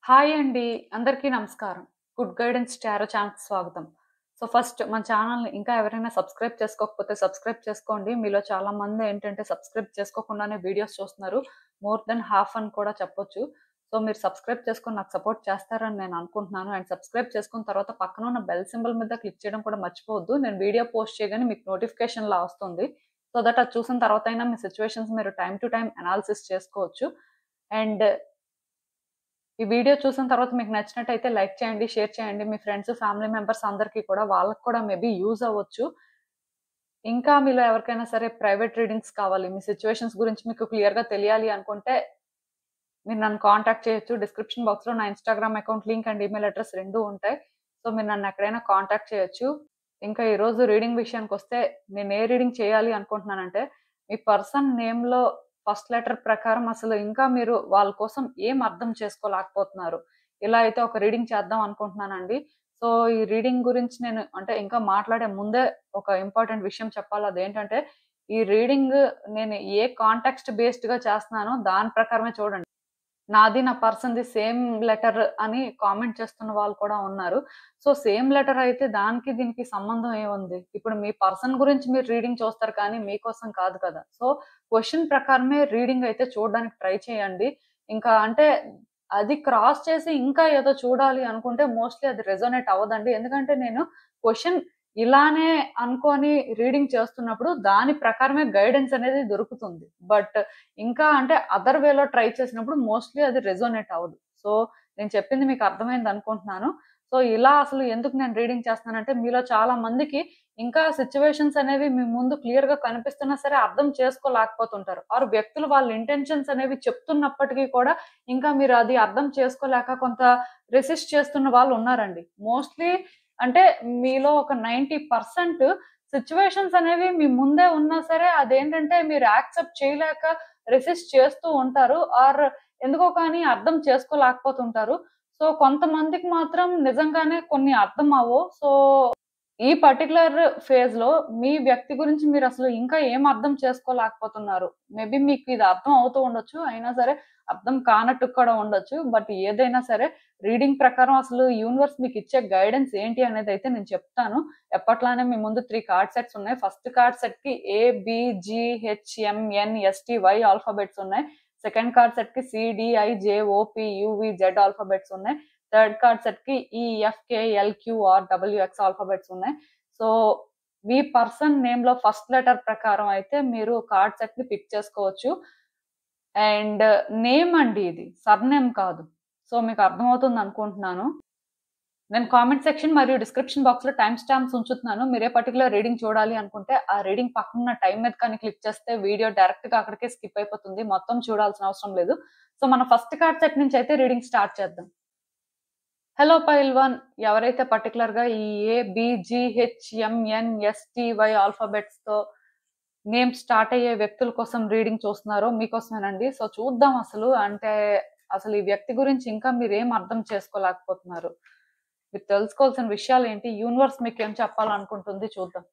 Hi అండి. అందరికీ నమస్కారం. గుడ్ గైడెన్స్ టారో ఛానల్‌కి స్వాగతం. ఫస్ట్ మన ఛానల్‌ని ఇంకా ఎవరైనా సబ్స్క్రైబ్ చేసుకోకపోతే సబ్స్క్రైబ్ చేసుకోండి. మీలో చాలామంది ఏంటంటే సబ్స్క్రైబ్ చేసుకోకుండానే వీడియోస్ చూస్తున్నారు. మోర్ దెన్ హాఫ్ అని కూడా చెప్పొచ్చు. మీరు సబ్స్క్రైబ్ చేసుకొని నాకు సపోర్ట్ చేస్తారని నేను అనుకుంటున్నాను. అండ్ సబ్స్క్రైబ్ చేసుకున్న తర్వాత పక్కన ఉన్న బెల్ సింబల్ మీద క్లిక్ చేయడం కూడా మర్చిపోవద్దు. నేను వీడియో పోస్ట్ చేయగానే మీకు నోటిఫికేషన్‌లా వస్తుంది. దట్ అది చూసిన తర్వాత అయినా మీ సిట్యుయేషన్స్ మీరు టైమ్ టు టైమ్ అనాలిసిస్ చేసుకోవచ్చు. అండ్ ఈ వీడియో చూసిన తర్వాత మీకు నచ్చినట్టయితే లైక్ చేయండి, షేర్ చేయండి. మీ ఫ్రెండ్స్, ఫ్యామిలీ మెంబర్స్ అందరికీ కూడా వాళ్ళకి కూడా మేబీ యూజ్ అవ్వచ్చు. ఇంకా మీలో ఎవరికైనా సరే ప్రైవేట్ రీడింగ్స్ కావాలి, మీ సిట్యుయేషన్స్ గురించి మీకు క్లియర్‌గా తెలియాలి అనుకుంటే మీరు నన్ను కాంటాక్ట్ చేయొచ్చు. డిస్క్రిప్షన్ బాక్స్‌లో నా Instagram account link and email address 2 ఉంటాయి. మీరు నన్ను ఎక్కడైనా కాంటాక్ట్ చేయొచ్చు. ఇంకా ఈరోజు రీడింగ్ విషయానికొస్తే నేను ఏ రీడింగ్ చేయాలి అనుకుంటున్నానంటే, మీ పర్సన్ నేమ్‌లో ఫస్ట్ లెటర్ ప్రకారం అసలు ఇంకా మీరు వాళ్ళ కోసం ఏం అర్థం చేసుకోలేకపోతున్నారు. ఇలా అయితే ఒక రీడింగ్ చేద్దాం అనుకుంటున్నానండి. ఈ రీడింగ్ గురించి నేను అంటే ఇంకా మాట్లాడే ముందే ఒక ఇంపార్టెంట్ విషయం చెప్పాలి. అదేంటంటే, ఈ రీడింగ్ నేను ఏ కాంటెక్స్ట్ బేస్డ్‌గా చేస్తున్నానో దాని ప్రకారమే చూడండి. నాది నా పర్సన్‌ది సేమ్ లెటర్ అని కామెంట్ చేస్తున్న వాళ్ళు కూడా ఉన్నారు. సేమ్ లెటర్ అయితే దానికి దీనికి సంబంధం ఏముంది? ఇప్పుడు మీ పర్సన్ గురించి మీరు రీడింగ్ చూస్తారు కానీ మీకోసం కాదు కదా! క్వెషన్ ప్రకారమే రీడింగ్ అయితే చూడడానికి ట్రై చేయండి. ఇంకా అంటే అది క్రాస్ చేసి ఇంకా ఏదో చూడాలి అనుకుంటే మోస్ట్‌లీ అది రెజొనేట్ అవ్వదండి. ఎందుకంటే నేను క్వెషన్ ఇలానే అనుకోని రీడింగ్ చేస్తున్నప్పుడు దాని ప్రకారమే గైడెన్స్ అనేది దొరుకుతుంది. బట్ ఇంకా అంటే అదర్ వేలో ట్రై చేసినప్పుడు మోస్ట్‌లీ అది రెజొనేట్ అవ్వదు. సో, నేను చెప్పింది మీకు అర్థమైంది అనుకుంటున్నాను. ఇలా అసలు ఎందుకు నేను రీడింగ్ చేస్తున్నానంటే మీలో చాలా మందికి ఇంకా సిట్యుయేషన్స్ అనేవి మీ ముందు క్లియర్‌గా కనిపిస్తున్నా సరే అర్థం చేసుకోలేకపోతుంటారు. వ్యక్తులు వాళ్ళ ఇంటెన్షన్స్ అనేవి చెప్తున్నప్పటికీ కూడా ఇంకా మీరు అది అర్థం చేసుకోలేక కొంత రెసిస్ట్ చేస్తున్న వాళ్ళు ఉన్నారండి. మోస్ట్‌లీ అంటే మీలో ఒక 90% సిట్యుయేషన్స్ అనేవి మీ ముందే ఉన్నా సరే అదేంటంటే మీరు యాక్సెప్ట్ చేయలేక రెసిస్ట్ చేస్తూ ఉంటారు. ఎందుకో కానీ అర్థం చేసుకోలేకపోతుంటారు. కొంతమందికి మాత్రం నిజంగానే కొన్ని అర్థం అవ్వవు. ఈ పర్టిక్యులర్ ఫేజ్‌లో మీ వ్యక్తి గురించి మీరసలు ఇంకా ఏం అర్థం చేసుకోలేకపోతున్నారు. మేబీ మీకు ఇది అర్థం అవుతూ ఉండొచ్చు. అయినా సరే అర్థం కానట్టు కూడా ఉండొచ్చు. బట్ ఏదైనా సరే రీడింగ్ ప్రకారం అసలు యూనివర్స్ మీకిచ్చే గైడెన్స్ ఏంటి అనేదైతే నేను చెప్తాను. ఎప్పట్లానే మీ ముందు 3 కార్డ్ సెట్స్ ఉన్నాయి. ఫస్ట్ కార్డ్ సెట్‌కి A, B, G, H, M, N, S, T, Y alphabets ఉన్నాయి. సెకండ్ కార్డ్ సెట్‌కి C, D, I, J, O, P, U, V, Z alphabets ఉన్నాయి. థర్డ్ కార్డ్ సెట్‌కి E, F, K, L, Q, R, W, X alphabets ఉన్నాయి. So, మీ person నేమ్‌లో first letter ప్రకారం అయితే మీరు కార్డ్ సెట్‌ని పిక్ చేసుకోవచ్చు. అండ్ నేమ్ అండి ఇది. సర్‌నేమ్ కాదు. మీకు అర్థమవుతుందనుకుంటున్నాను. నేను కామెంట్ సెక్షన్ మరియు డిస్క్రిప్షన్ బాక్స్‌లో టైమ్ స్టాంప్స్ ఉంచుతున్నాను. మీరు ఏ పర్టిక్యులర్ రీడింగ్ చూడాలి అనుకుంటే, ఆ రీడింగ్ పక్కనున్న టైమ్ మీద కానీ క్లిక్ చేస్తే వీడియో డైరెక్ట్‌గా అక్కడికే స్కిప్ అయిపోతుంది. మొత్తం చూడాల్సిన అవసరం లేదు. మన ఫస్ట్ కార్డ్ సెట్ నుంచి అయితే రీడింగ్ స్టార్ట్ చేద్దాం. హలో పైల్వాన్. ఎవరైతే పర్టిక్యులర్‌గా ఈ A, B, G, H, M, N, S, T, Y ఆల్ఫాబెట్స్‌తో నేమ్ స్టార్ట్ అయ్యే వ్యక్తుల కోసం రీడింగ్ చూస్తున్నారో మీకోసమేనండి. చూద్దాం అసలు. అంటే అసలు ఈ వ్యక్తి గురించి ఇంకా మీరేం అర్థం చేసుకోలేకపోతున్నారు. మీరు తెలుసుకోవాల్సిన విషయాలేంటి? యూనివర్స్ మీకేం చెప్పాలనుకుంటుంది చూద్దాం.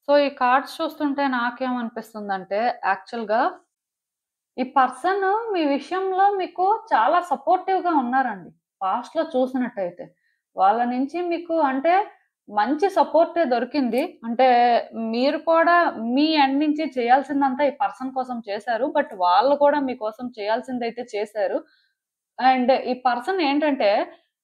ఈ కార్డ్స్ చూస్తుంటే నాకేమనిపిస్తుందంటే యాక్చువల్‌గా ఈ పర్సన్ మీ విషయంలో మీకు చాలా సపోర్టివ్‌గా ఉన్నారండి. పాస్ట్‌లో చూసినట్టయితే. వాళ్ళ నుంచి మీకు అంటే మంచి సపోర్టే దొరికింది. అంటే మీరు కూడా మీ ఎండ్ నుంచి చేయాల్సిందంతా ఈ పర్సన్ కోసం చేశారు. బట్ వాళ్ళు కూడా మీకోసం చేయాల్సిందైతే చేశారు. అండ్ ఈ పర్సన్ ఏంటంటే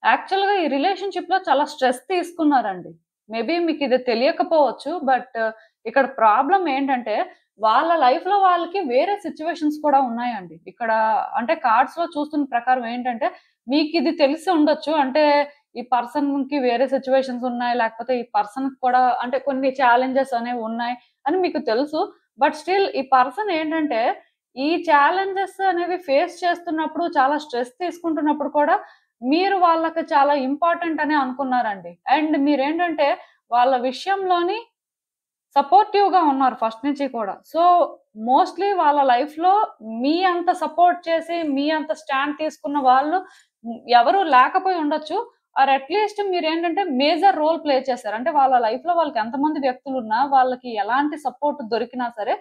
యాక్చువల్‌గా ఈ రిలేషన్‌షిప్‌లో చాలా స్ట్రెస్ తీసుకున్నారండి. మేబీ మీకిది తెలియకపోవచ్చు. బట్ ఇక్కడ ప్రాబ్లమ్ ఏంటంటే వాళ్ళ లైఫ్‌లో వాళ్ళకి వేరే సిట్యుయేషన్స్ కూడా ఉన్నాయండి. ఇక్కడ అంటే కార్డ్స్‌లో చూస్తున్న ప్రకారం ఏంటంటే, మీకిది తెలిసి ఉండొచ్చు. అంటే ఈ పర్సన్‌కి వేరే సిట్యుయేషన్స్ ఉన్నాయి. లేకపోతే ఈ పర్సన్‌కి కూడా అంటే కొన్ని ఛాలెంజెస్ అనేవి ఉన్నాయి అని మీకు తెలుసు. బట్ స్టిల్ ఈ పర్సన్ ఏంటంటే, ఈ ఛాలెంజెస్ అనేవి ఫేస్ చేస్తున్నప్పుడు చాలా స్ట్రెస్ తీసుకుంటున్నప్పుడు కూడా మీరు వాళ్ళకి చాలా ఇంపార్టెంట్ అని అనుకున్నారండి. అండ్ మీరేంటంటే వాళ్ళ విషయంలోని సపోర్టివ్‌గా ఉన్నారు ఫస్ట్ నుంచి కూడా. మోస్ట్‌లీ వాళ్ళ లైఫ్‌లో మీ అంత సపోర్ట్ చేసి, మీ అంత స్టాండ్ తీసుకున్న వాళ్ళు ఎవరు లేకపోయి ఉండొచ్చు. ఆర్ అట్లీస్ట్ మీరేంటంటే మేజర్ రోల్ ప్లే చేశారు. అంటే వాళ్ళ లైఫ్‌లో వాళ్ళకి ఎంతమంది వ్యక్తులున్నా, వాళ్ళకి ఎలాంటి సపోర్ట్ దొరికినా సరే,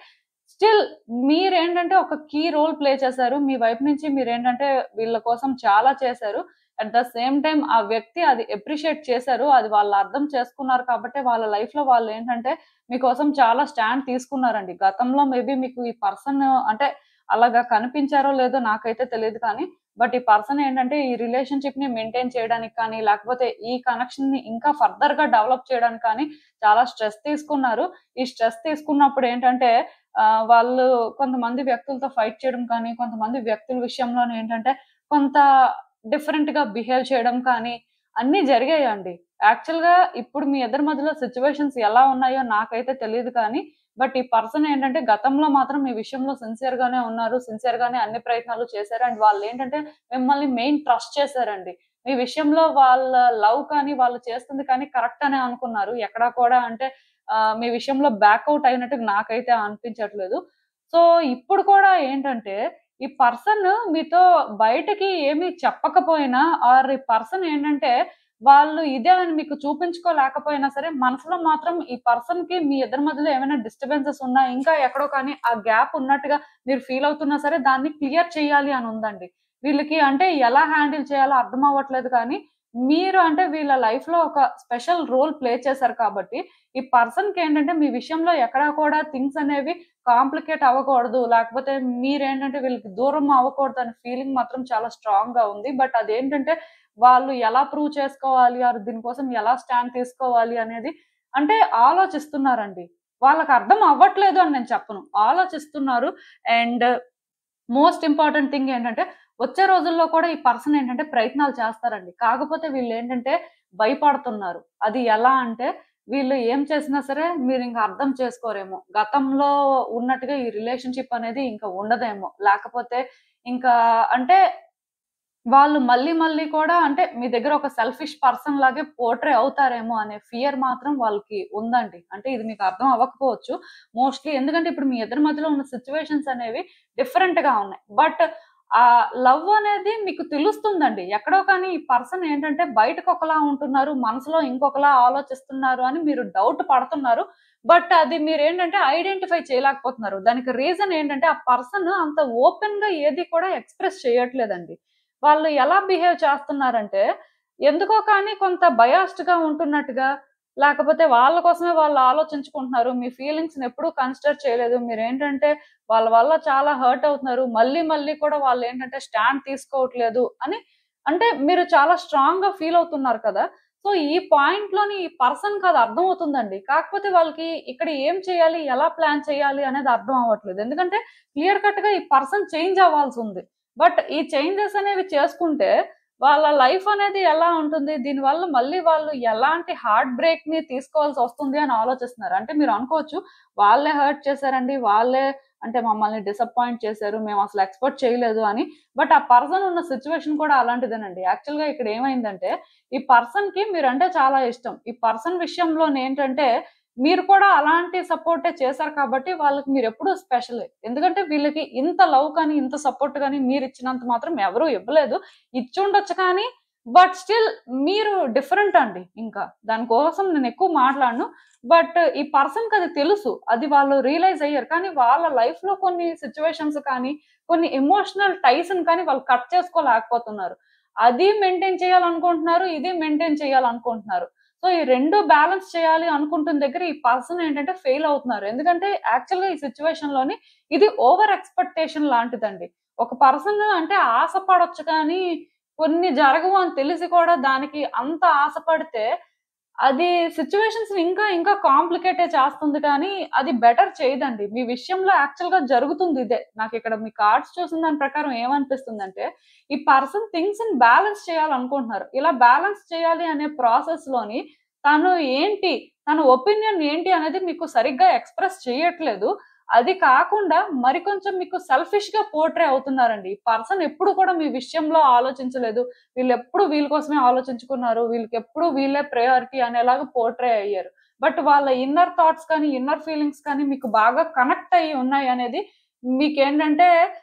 స్టిల్ మీరేంటంటే ఒక కీ రోల్ ప్లే చేశారు. మీ వైపు నుంచి మీరేంటంటే వీళ్ళ కోసం చాలా చేశారు. అట్ ద సేమ్ టైమ్ ఆ వ్యక్తి అది అప్రిషియేట్ చేశారు. అది వాళ్ళు అర్థం చేసుకున్నారు కాబట్టే వాళ్ళ లైఫ్‌లో వాళ్ళేంటంటే మీకోసం చాలా స్టాండ్ తీసుకున్నారండి. గతంలో మేబీ మీకు ఈ పర్సన్ అంటే అలాగా కనిపించారో లేదో నాకైతే తెలీదు కానీ, బట్ ఈ పర్సన్ ఏంటంటే ఈ రిలేషన్‌షిప్‌ని మెయింటైన్ చేయడానికి కానీ, లేకపోతే ఈ కనెక్షన్‌ని ఇంకా ఫర్దర్‌గా డెవలప్ చేయడానికి కానీ చాలా స్ట్రెస్ తీసుకున్నారు. ఈ స్ట్రెస్ తీసుకున్నప్పుడు ఏంటంటే వాళ్ళు కొంతమంది వ్యక్తులతో ఫైట్ చేయడం కానీ, కొంతమంది వ్యక్తుల విషయంలోనేంటంటే కొంత డిఫరెంట్‌గా బిహేవ్ చేయడం కానీ అన్నీ జరిగాయండి. యాక్చువల్‌గా ఇప్పుడు మీ ఇద్దరి మధ్యలో సిట్యుయేషన్స్ ఎలా ఉన్నాయో నాకైతే తెలీదు కానీ, బట్ ఈ పర్సన్ ఏంటంటే గతంలో మాత్రం మీ విషయంలో సిన్సియర్‌గానే ఉన్నారు. సిన్సియర్‌గానే అన్ని ప్రయత్నాలు చేశారు. అండ్ వాళ్ళేంటంటే మిమ్మల్ని మెయిన్ ట్రస్ట్ చేశారండి. మీ విషయంలో వాళ్ళ లవ్ కానీ, వాళ్ళు చేస్తుంది కానీ కరెక్ట్ అనే అనుకున్నారు. ఎక్కడా కూడా అంటే మీ విషయంలో బ్యాక్ ఔట్ అయినట్టు నాకైతే అనిపించట్లేదు. సో, ఇప్పుడు కూడా ఏంటంటే ఈ పర్సన్ మీతో బయటకి ఏమి చెప్పకపోయినా ఆర్ ఈ పర్సన్ ఏంటంటే వాళ్ళు ఇదే అని మీకు చూపించుకోలేకపోయినా సరే, మనసులో మాత్రం ఈ పర్సన్‌కి మీ ఇద్దరి మధ్యలో ఏమైనా డిస్టర్బెన్సెస్ ఉన్నా, ఇంకా ఎక్కడో కానీ ఆ గ్యాప్ ఉన్నట్టుగా మీరు ఫీల్ అవుతున్నా సరే, దాన్ని క్లియర్ చేయాలి అని ఉందండి. వీళ్ళకి అంటే ఎలా హ్యాండిల్ చేయాలో అర్థం అవ్వట్లేదు కానీ, మీరు అంటే వీళ్ళ లైఫ్‌లో ఒక స్పెషల్ రోల్ ప్లే చేశారు కాబట్టి, ఈ పర్సన్‌కేంటంటే మీ విషయంలో ఎక్కడా కూడా థింగ్స్ అనేవి కాంప్లికేట్ అవ్వకూడదు. లేకపోతే మీరేంటంటే వీళ్ళకి దూరం అవ్వకూడదు అనే ఫీలింగ్ మాత్రం చాలా స్ట్రాంగ్‌గా ఉంది. బట్ అదేంటంటే వాళ్ళు ఎలా ప్రూవ్ చేసుకోవాలి? ఆర్ దీనికోసం ఎలా స్టాండ్ తీసుకోవాలి అనేది అంటే ఆలోచిస్తున్నారండి. వాళ్ళకి అర్థం అవ్వట్లేదు అని నేను చెప్పను. ఆలోచిస్తున్నారు. అండ్ మోస్ట్ ఇంపార్టెంట్ థింగ్ ఏంటంటే, వచ్చే రోజుల్లో కూడా ఈ పర్సన్ ఏంటంటే ప్రయత్నాలు చేస్తారండి. కాకపోతే వీళ్ళేంటంటే భయపడుతున్నారు. అది ఎలా అంటే, వీళ్ళు ఏం చేసినా సరే మీరింక అర్థం చేసుకోరేమో. గతంలో ఉన్నట్టుగా ఈ రిలేషన్‌షిప్ అనేది ఇంక ఉండదేమో. లేకపోతే ఇంకా అంటే వాళ్ళు మళ్ళీ మళ్ళీ కూడా అంటే మీ దగ్గర ఒక సెల్ఫిష్ పర్సన్ లాగే పోర్ట్రే అవుతారేమో అనే ఫియర్ మాత్రం వాళ్ళకి ఉందండి. అంటే ఇది మీకు అర్థం అవ్వకపోవచ్చు. మోస్ట్‌లీ ఎందుకంటే ఇప్పుడు మీ ఇద్దరి మధ్యలో ఉన్న సిట్యుయేషన్స్ అనేవి డిఫరెంట్‌గా ఉన్నాయి. బట్ లవ్ అనేది మీకు తెలుస్తుందండి. ఎక్కడో కానీ ఈ పర్సన్ ఏంటంటే బయటకు ఒకలా ఉంటున్నారు. మనసులో ఇంకొకలా ఆలోచిస్తున్నారు అని మీరు డౌట్ పడుతున్నారు. బట్ అది మీరేంటంటే ఐడెంటిఫై చేయలేకపోతున్నారు. దానికి రీజన్ ఏంటంటే ఆ పర్సన్ అంత ఓపెన్‌గా ఏది కూడా ఎక్స్‌ప్రెస్ చేయట్లేదండి. వాళ్ళు ఎలా బిహేవ్ చేస్తున్నారంటే, ఎందుకో కానీ కొంత బయాస్డ్‌గా ఉంటున్నట్టుగా, లేకపోతే వాళ్ళ కోసమే వాళ్ళు ఆలోచించుకుంటున్నారు. మీ ఫీలింగ్స్‌ని ఎప్పుడూ కన్సిడర్ చేయలేదు. మీరేంటంటే వాళ్ళ వల్ల చాలా హర్ట్ అవుతున్నారు. మళ్ళీ మళ్ళీ కూడా వాళ్ళేంటంటే స్టాండ్ తీసుకోవట్లేదు అని అంటే మీరు చాలా స్ట్రాంగ్‌గా ఫీల్ అవుతున్నారు కదా! సో, ఈ పాయింట్‌లోని ఈ పర్సన్‌కి అది అర్థమవుతుందండి. కాకపోతే వాళ్ళకి ఇక్కడ ఏం చేయాలి? ఎలా ప్లాన్ చేయాలి? అనేది అర్థం అవ్వట్లేదు. ఎందుకంటే క్లియర్ కట్‌గా ఈ పర్సన్ చేంజ్ అవ్వాల్సుంది. బట్ ఈ చేంజెస్ అనేవి చేసుకుంటే, వాళ్ళ లైఫ్ అనేది ఎలా ఉంటుంది? దీనివల్ల మళ్ళీ వాళ్ళు ఎలాంటి హార్ట్ బ్రేక్‌ని తీసుకోవాల్సొస్తుంది అని ఆలోచిస్తున్నారు. అంటే మీరు అనుకోవచ్చు, వాళ్ళే హర్ట్ చేశారండి. వాళ్ళే అంటే మమ్మల్ని డిసప్పాయింట్ చేశారు. మేమసలు ఎక్స్‌పెక్ట్ చేయలేదు అని. బట్ ఆ పర్సన్ ఉన్న సిట్యుయేషన్ కూడా అలాంటిదేనండి. యాక్చువల్‌గా ఇక్కడ ఏమైందంటే, ఈ పర్సన్‌కి మీరంటే చాలా ఇష్టం. ఈ పర్సన్ విషయంలోనేంటంటే మీరు కూడా అలాంటి సపోర్టే చేశారు కాబట్టి వాళ్ళకి మీరెప్పుడూ స్పెషలే. ఎందుకంటే వీళ్ళకి ఇంత లవ్ కానీ, ఇంత సపోర్ట్ గాని మీరిచ్చినంత మాత్రం ఎవరు ఇవ్వలేదు. ఇచ్చుండొచ్చు కానీ, బట్ స్టిల్ మీరు డిఫరెంట్ అండి ఇంకా. దాని కోసం నేనెక్కువ మాట్లాడను. బట్ ఈ పర్సన్‌కది తెలుసు. అది వాళ్ళు రియలైజ్ అయ్యారు. కానీ వాళ్ళ లైఫ్‌లో కొన్ని సిట్యుయేషన్స్ కానీ, కొన్ని ఎమోషనల్ టైస్‌ని కానీ వాళ్ళు కట్ చేసుకోలేకపోతున్నారు. అది మెయింటైన్ చేయాలనుకుంటున్నారు. ఇది మెయింటైన్ చేయాలనుకుంటున్నారు. సో, ఈ 2 బ్యాలెన్స్ చేయాలి అనుకుంటున్న దగ్గర ఈ పర్సన్ ఏంటంటే ఫెయిల్ అవుతున్నారు. ఎందుకంటే యాక్చువల్‌గా ఈ సిట్యుయేషన్‌లోని ఇది ఓవర్ ఎక్స్‌పెక్టేషన్ లాంటిదండి. ఒక పర్సన్ అంటే ఆశ పడొచ్చు కానీ, కొన్ని జరగవు అని తెలిసి కూడా దానికి అంత ఆశపడితే అది సిట్యుయేషన్స్‌ని ఇంకా ఇంకా కాంప్లికేటే చేస్తుంది కానీ, అది బెటర్ చేయదండి. మీ విషయంలో యాక్చువల్‌గా జరుగుతుంది ఇదే. నాకిక్కడ మీ కార్డ్స్ చూసిన దాని ప్రకారం ఏమనిపిస్తుందంటే, ఈ పర్సన్ థింగ్స్‌ని బ్యాలెన్స్ చేయాలనుకుంటున్నారు. ఇలా బ్యాలెన్స్ చేయాలి అనే ప్రాసెస్‌లోని తను ఏంటి, తన ఒపీనియన్ ఏంటి అనేది మీకు సరిగ్గా ఎక్స్‌ప్రెస్ చేయట్లేదు. అది కాకుండా మరికొంచెం మీకు సెల్ఫిష్‌గా పోర్ట్రే అవుతున్నారండి. ఈ పర్సన్ ఎప్పుడు కూడా మీ విషయంలో ఆలోచించలేదు. వీళ్ళెప్పుడు వీళ్ళ కోసమే ఆలోచించుకున్నారు. వీళ్ళకెప్పుడు వీళ్ళే ప్రయారిటీ అనేలాగా పోర్ట్రే అయ్యారు. బట్ వాళ్ళ ఇన్నర్ థాట్స్ కానీ, ఇన్నర్ ఫీలింగ్స్ కానీ మీకు బాగా కనెక్ట్ అయ్యి ఉన్నాయనేది మీకేంటంటే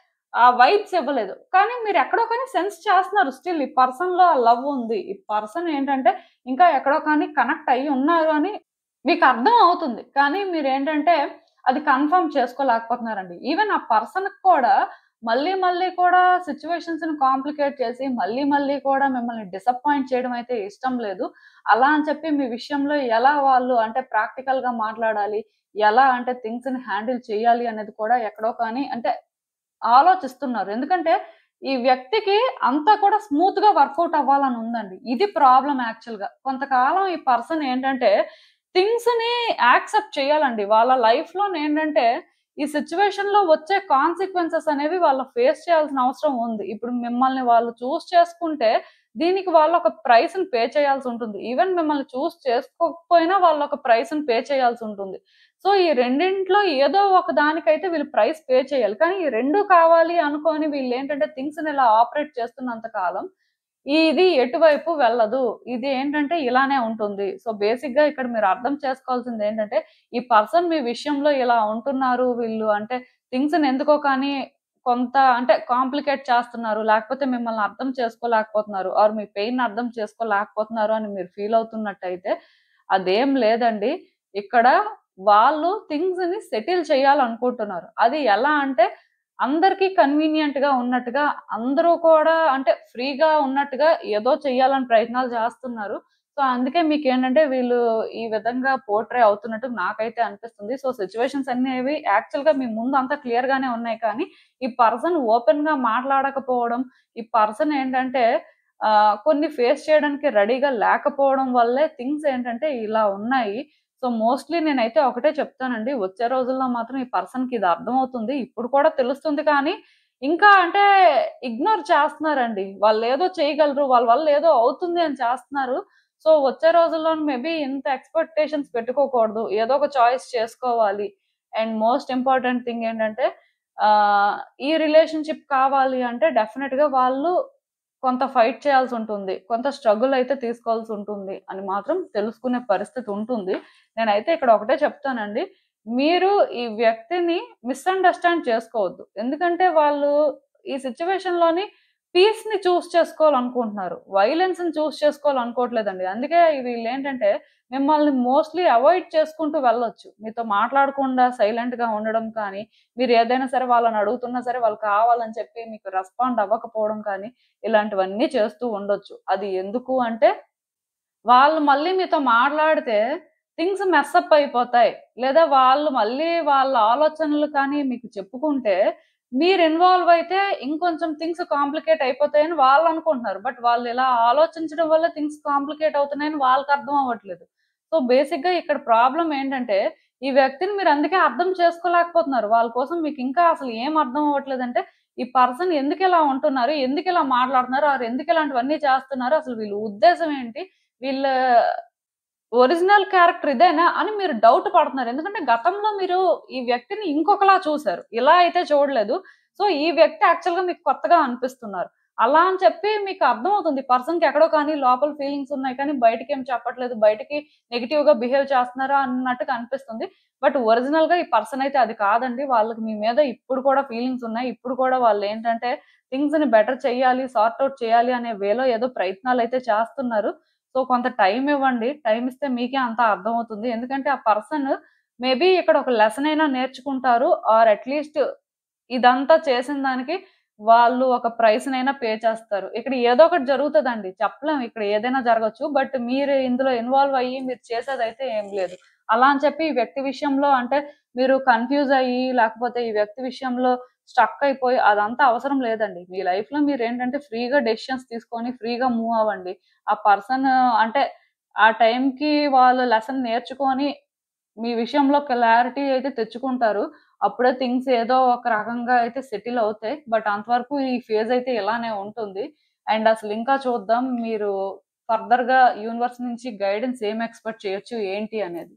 ఆ వైబ్స్ ఇవ్వలేదు. కానీ మీరు ఎక్కడో కానీ సెన్స్ చేస్తున్నారు స్టిల్ ఈ పర్సన్‌లో ఆ లవ్ ఉంది. ఈ పర్సన్ ఏంటంటే ఇంకా ఎక్కడో కానీ కనెక్ట్ అయ్యి ఉన్నారు అని మీకు అర్థం అవుతుంది. కానీ మీరేంటంటే అది కన్ఫర్మ్ చేసుకోలేకపోతున్నారండి. ఈవెన్ ఆ పర్సన్‌కి కూడా మళ్ళీ మళ్ళీ కూడా సిట్యుయేషన్స్‌ని కాంప్లికేట్ చేసి మళ్ళీ మళ్ళీ కూడా మిమ్మల్ని డిసప్పాయింట్ చేయడం అయితే ఇష్టం లేదు. అలా అని చెప్పి మీ విషయంలో ఎలా వాళ్ళు అంటే ప్రాక్టికల్‌గా మాట్లాడాలి, ఎలా అంటే థింగ్స్‌ని హ్యాండిల్ చేయాలి అనేది కూడా ఎక్కడో కానీ అంటే ఆలోచిస్తున్నారు. ఎందుకంటే, ఈ వ్యక్తికి అంతా కూడా స్మూత్‌గా వర్కౌట్ అవ్వాలని ఉందండి. ఇది ప్రాబ్లమ్ యాక్చువల్‌గా. కొంతకాలం ఈ పర్సన్ ఏంటంటే, థింగ్స్‌ని యాక్సెప్ట్ చేయాలండి. వాళ్ళ లైఫ్‌లోనేంటంటే, ఈ సిట్యుయేషన్‌లో వచ్చే కాన్సిక్వెన్సెస్ అనేవి వాళ్ళు ఫేస్ చేయాల్సిన అవసరం ఉంది. ఇప్పుడు మిమ్మల్ని వాళ్ళు చూజ్ చేసుకుంటే, దీనికి వాళ్ళొక ప్రైస్‌ని పే చేయాల్సుంటుంది. ఈవెన్ మిమ్మల్ని చూజ్ చేసుకోకపోయినా వాళ్ళొక ప్రైస్‌ని పే చేయాల్సుంటుంది. సో, ఈ రెండింట్లో ఏదో ఒక దానికైతే వీళ్ళు ప్రైస్ పే చేయాలి. కానీ ఈ 2 కావాలి అనుకోని వీళ్ళేంటంటే థింగ్స్‌ని ఇలా ఆపరేట్ చేస్తున్నంత కాలం, ఇది ఎటువైపు వెళ్ళదు. ఇది ఏంటంటే ఇలానే ఉంటుంది. సో, బేసిక్‌గా ఇక్కడ మీరు అర్థం చేసుకోవాల్సిందేంటంటే, ఈ పర్సన్ మీ విషయంలో ఇలా ఉంటున్నారు. వీళ్ళు అంటే థింగ్స్‌ని ఎందుకో కానీ కొంత అంటే కాంప్లికేట్ చేస్తున్నారు. లేకపోతే మిమ్మల్ని అర్థం చేసుకోలేకపోతున్నారు. ఆర్ మీ పెయిన్‌ని అర్థం చేసుకోలేకపోతున్నారు అని మీరు ఫీల్ అవుతున్నట్టయితే, అదేం లేదండి. ఇక్కడ వాళ్ళు థింగ్స్‌ని సెటిల్ చేయాలనుకుంటున్నారు. అది ఎలా అంటే అందరికి కన్వీనియంట్‌గా ఉన్నట్టుగా, అందరూ కూడా అంటే ఫ్రీగా ఉన్నట్టుగా ఏదో చేయాలని ప్రయత్నాలు చేస్తున్నారు. సో, అందుకే మీకేంటంటే వీళ్ళు ఈ విధంగా పోర్ట్రే అవుతున్నట్టు నాకైతే అనిపిస్తుంది. సో, సిట్యుయేషన్స్ అనేవి యాక్చువల్‌గా మీ ముందు అంతా క్లియర్‌గానే ఉన్నాయి కానీ, ఈ పర్సన్ ఓపెన్‌గా మాట్లాడకపోవడం, ఈ పర్సన్ ఏంటంటే కొన్ని ఫేస్ చేయడానికి రెడీగా లేకపోవడం వల్లే థింగ్స్ ఏంటంటే ఇలా ఉన్నాయి. సో, మోస్ట్‌లీ నేనైతే ఒకటే చెప్తానండి. వచ్చే రోజుల్లో మాత్రం ఈ పర్సన్‌కి ఇది అర్థమవుతుంది. ఇప్పుడు కూడా తెలుస్తుంది కానీ, ఇంకా అంటే ఇగ్నోర్ చేస్తున్నారండి. వాళ్ళేదో చేయగలరు. వాళ్ళ వల్ల ఏదో అవుతుంది అని చేస్తున్నారు. సో, వచ్చే రోజుల్లో మేబీ ఇంత ఎక్స్‌పెక్టేషన్స్ పెట్టుకోకూడదు. ఏదో ఒక చాయిస్ చేసుకోవాలి. అండ్ మోస్ట్ ఇంపార్టెంట్ థింగ్ ఏంటంటే ఈ రిలేషన్‌షిప్ కావాలి అంటే డెఫినిట్‌గా వాళ్ళు కొంత ఫైట్ చేయాల్సుంటుంది. కొంత స్ట్రగుల్ అయితే తీసుకోవాల్సుంటుంది అని మాత్రం తెలుసుకునే పరిస్థితి ఉంటుంది. నేనైతే ఇక్కడ ఒకటే చెప్తానండి. మీరు ఈ వ్యక్తిని మిస్‌అండర్‌స్టాండ్ చేసుకోవద్దు. ఎందుకంటే వాళ్ళు ఈ సిట్యుయేషన్‌లోని పీస్‌ని చూస్ చేసుకోవాలనుకుంటున్నారు. వయలెన్స్‌ని చూస్ చేసుకోవాలనుకోవట్లేదండి. అందుకే వీళ్ళేంటంటే మిమ్మల్ని మోస్ట్‌లీ అవాయిడ్ చేసుకుంటూ వెళ్ళొచ్చు. మీతో మాట్లాడకుండా సైలెంట్‌గా ఉండడం కానీ, మీరేదైనా సరే వాళ్ళని అడుగుతున్నా సరే వాళ్ళు కావాలని చెప్పి మీకు రెస్పాండ్ అవ్వకపోవడం కానీ, ఇలాంటివన్నీ చేస్తూ ఉండొచ్చు. అది ఎందుకు అంటే వాళ్ళు మళ్ళీ మీతో మాట్లాడితే థింగ్స్ మెస్సప్ అయిపోతాయి. లేదా వాళ్ళు మళ్ళీ వాళ్ళ ఆలోచనలు కానీ మీకు చెప్పుకుంటే, మీరు ఇన్వాల్వ్ అయితే ఇంకొంచెం థింగ్స్ కాంప్లికేట్ అయిపోతాయని వాళ్ళనుకుంటున్నారు. బట్ వాళ్ళు ఇలా ఆలోచించడం వల్ల థింగ్స్ కాంప్లికేట్ అవుతున్నాయని వాళ్ళకర్థం అవ్వట్లేదు. సో, బేసిక్‌గా ఇక్కడ ప్రాబ్లమ్ ఏంటంటే, ఈ వ్యక్తిని మీరు అందుకే అర్థం చేసుకోలేకపోతున్నారు. వాళ్ళ కోసం మీకు ఇంకా అసలు ఏం అర్థం అవ్వట్లేదంటే, ఈ పర్సన్ ఎందుకిలా ఉంటున్నారు? ఎందుకిలా మాట్లాడుతున్నారు? ఆర్ ఎందుకు ఇలాంటివన్నీ చేస్తున్నారు? అసలు వీళ్ళ ఉద్దేశ్యం ఏంటి? వీళ్ళ ఒరిజినల్ క్యారెక్టర్ ఇదేనా అని మీరు డౌట్ పడుతున్నారు. ఎందుకంటే గతంలో మీరు ఈ వ్యక్తిని ఇంకొకలా చూసారు. ఇలా అయితే చూడలేదు. సో, ఈ వ్యక్తి యాక్చువల్‌గా మీకు కొత్తగా అనిపిస్తున్నారు. అలా అని చెప్పి మీకు అర్థమవుతుంది. పర్సన్‌కి ఎక్కడో కానీ లోపల ఫీలింగ్స్ ఉన్నాయి కానీ బయటికేం చెప్పట్లేదు. బయటికి నెగెటివ్‌గా బిహేవ్ చేస్తున్నారు అన్నట్టుగా అనిపిస్తుంది. బట్ ఒరిజినల్‌గా ఈ పర్సన్ అయితే అది కాదండి. వాళ్ళకి మీ మీద ఇప్పుడు కూడా ఫీలింగ్స్ ఉన్నాయి. ఇప్పుడు కూడా వాళ్ళేంటంటే థింగ్స్‌ని బెటర్ చేయాలి, సార్ట్ ఔట్ చేయాలి అనే వేలో ఏదో ప్రయత్నాలైతే చేస్తున్నారు. సో, కొంత టైమ్ ఇవ్వండి. టైమ్ ఇస్తే మీకే అంతా అర్థమవుతుంది. ఎందుకంటే ఆ పర్సన్ మేబీ ఇక్కడ ఒక లెసన్ అయినా నేర్చుకుంటారు. ఆర్ అట్‌లీస్ట్ ఇదంతా చేసిన దానికి వాళ్ళు ఒక ప్రైస్‌నైనా పే చేస్తారు. ఇక్కడ ఏదో ఒకటి జరుగుతదండి. చెప్పలేం ఇక్కడ ఏదైనా జరగొచ్చు. బట్ మీరు ఇందులో ఇన్వాల్వ్ అయ్యి మీరు చేసేదైతే ఏం లేదు. అలా అని చెప్పి ఈ వ్యక్తి విషయంలో అంటే మీరు కన్‌ఫ్యూజ్ అయ్యి లేకపోతే ఈ వ్యక్తి విషయంలో స్ట్రక్ అయిపోయి అదంతా అవసరం లేదండి. మీ లైఫ్‌లో మీరేంటంటే ఫ్రీగా డెసిషన్స్ తీసుకొని ఫ్రీగా మూవ్ అవ్వండి. ఆ పర్సన్ అంటే ఆ టైంకి వాళ్ళు లెసన్ నేర్చుకొని మీ విషయంలో క్లారిటీ అయితే తెచ్చుకుంటారు. అప్పుడే థింగ్స్ ఏదో ఒక రకంగా అయితే సెటిల్ అవుతాయి. బట్ అంతవరకు ఈ ఫేజ్ అయితే ఇలానే ఉంటుంది. అండ్ అసలు ఇంకా చూద్దాం మీరు ఫర్దర్‌గా యూనివర్స్ నుంచి గైడెన్స్ ఏం ఎక్స్‌పెక్ట్ చేయొచ్చు ఏంటి అనేది.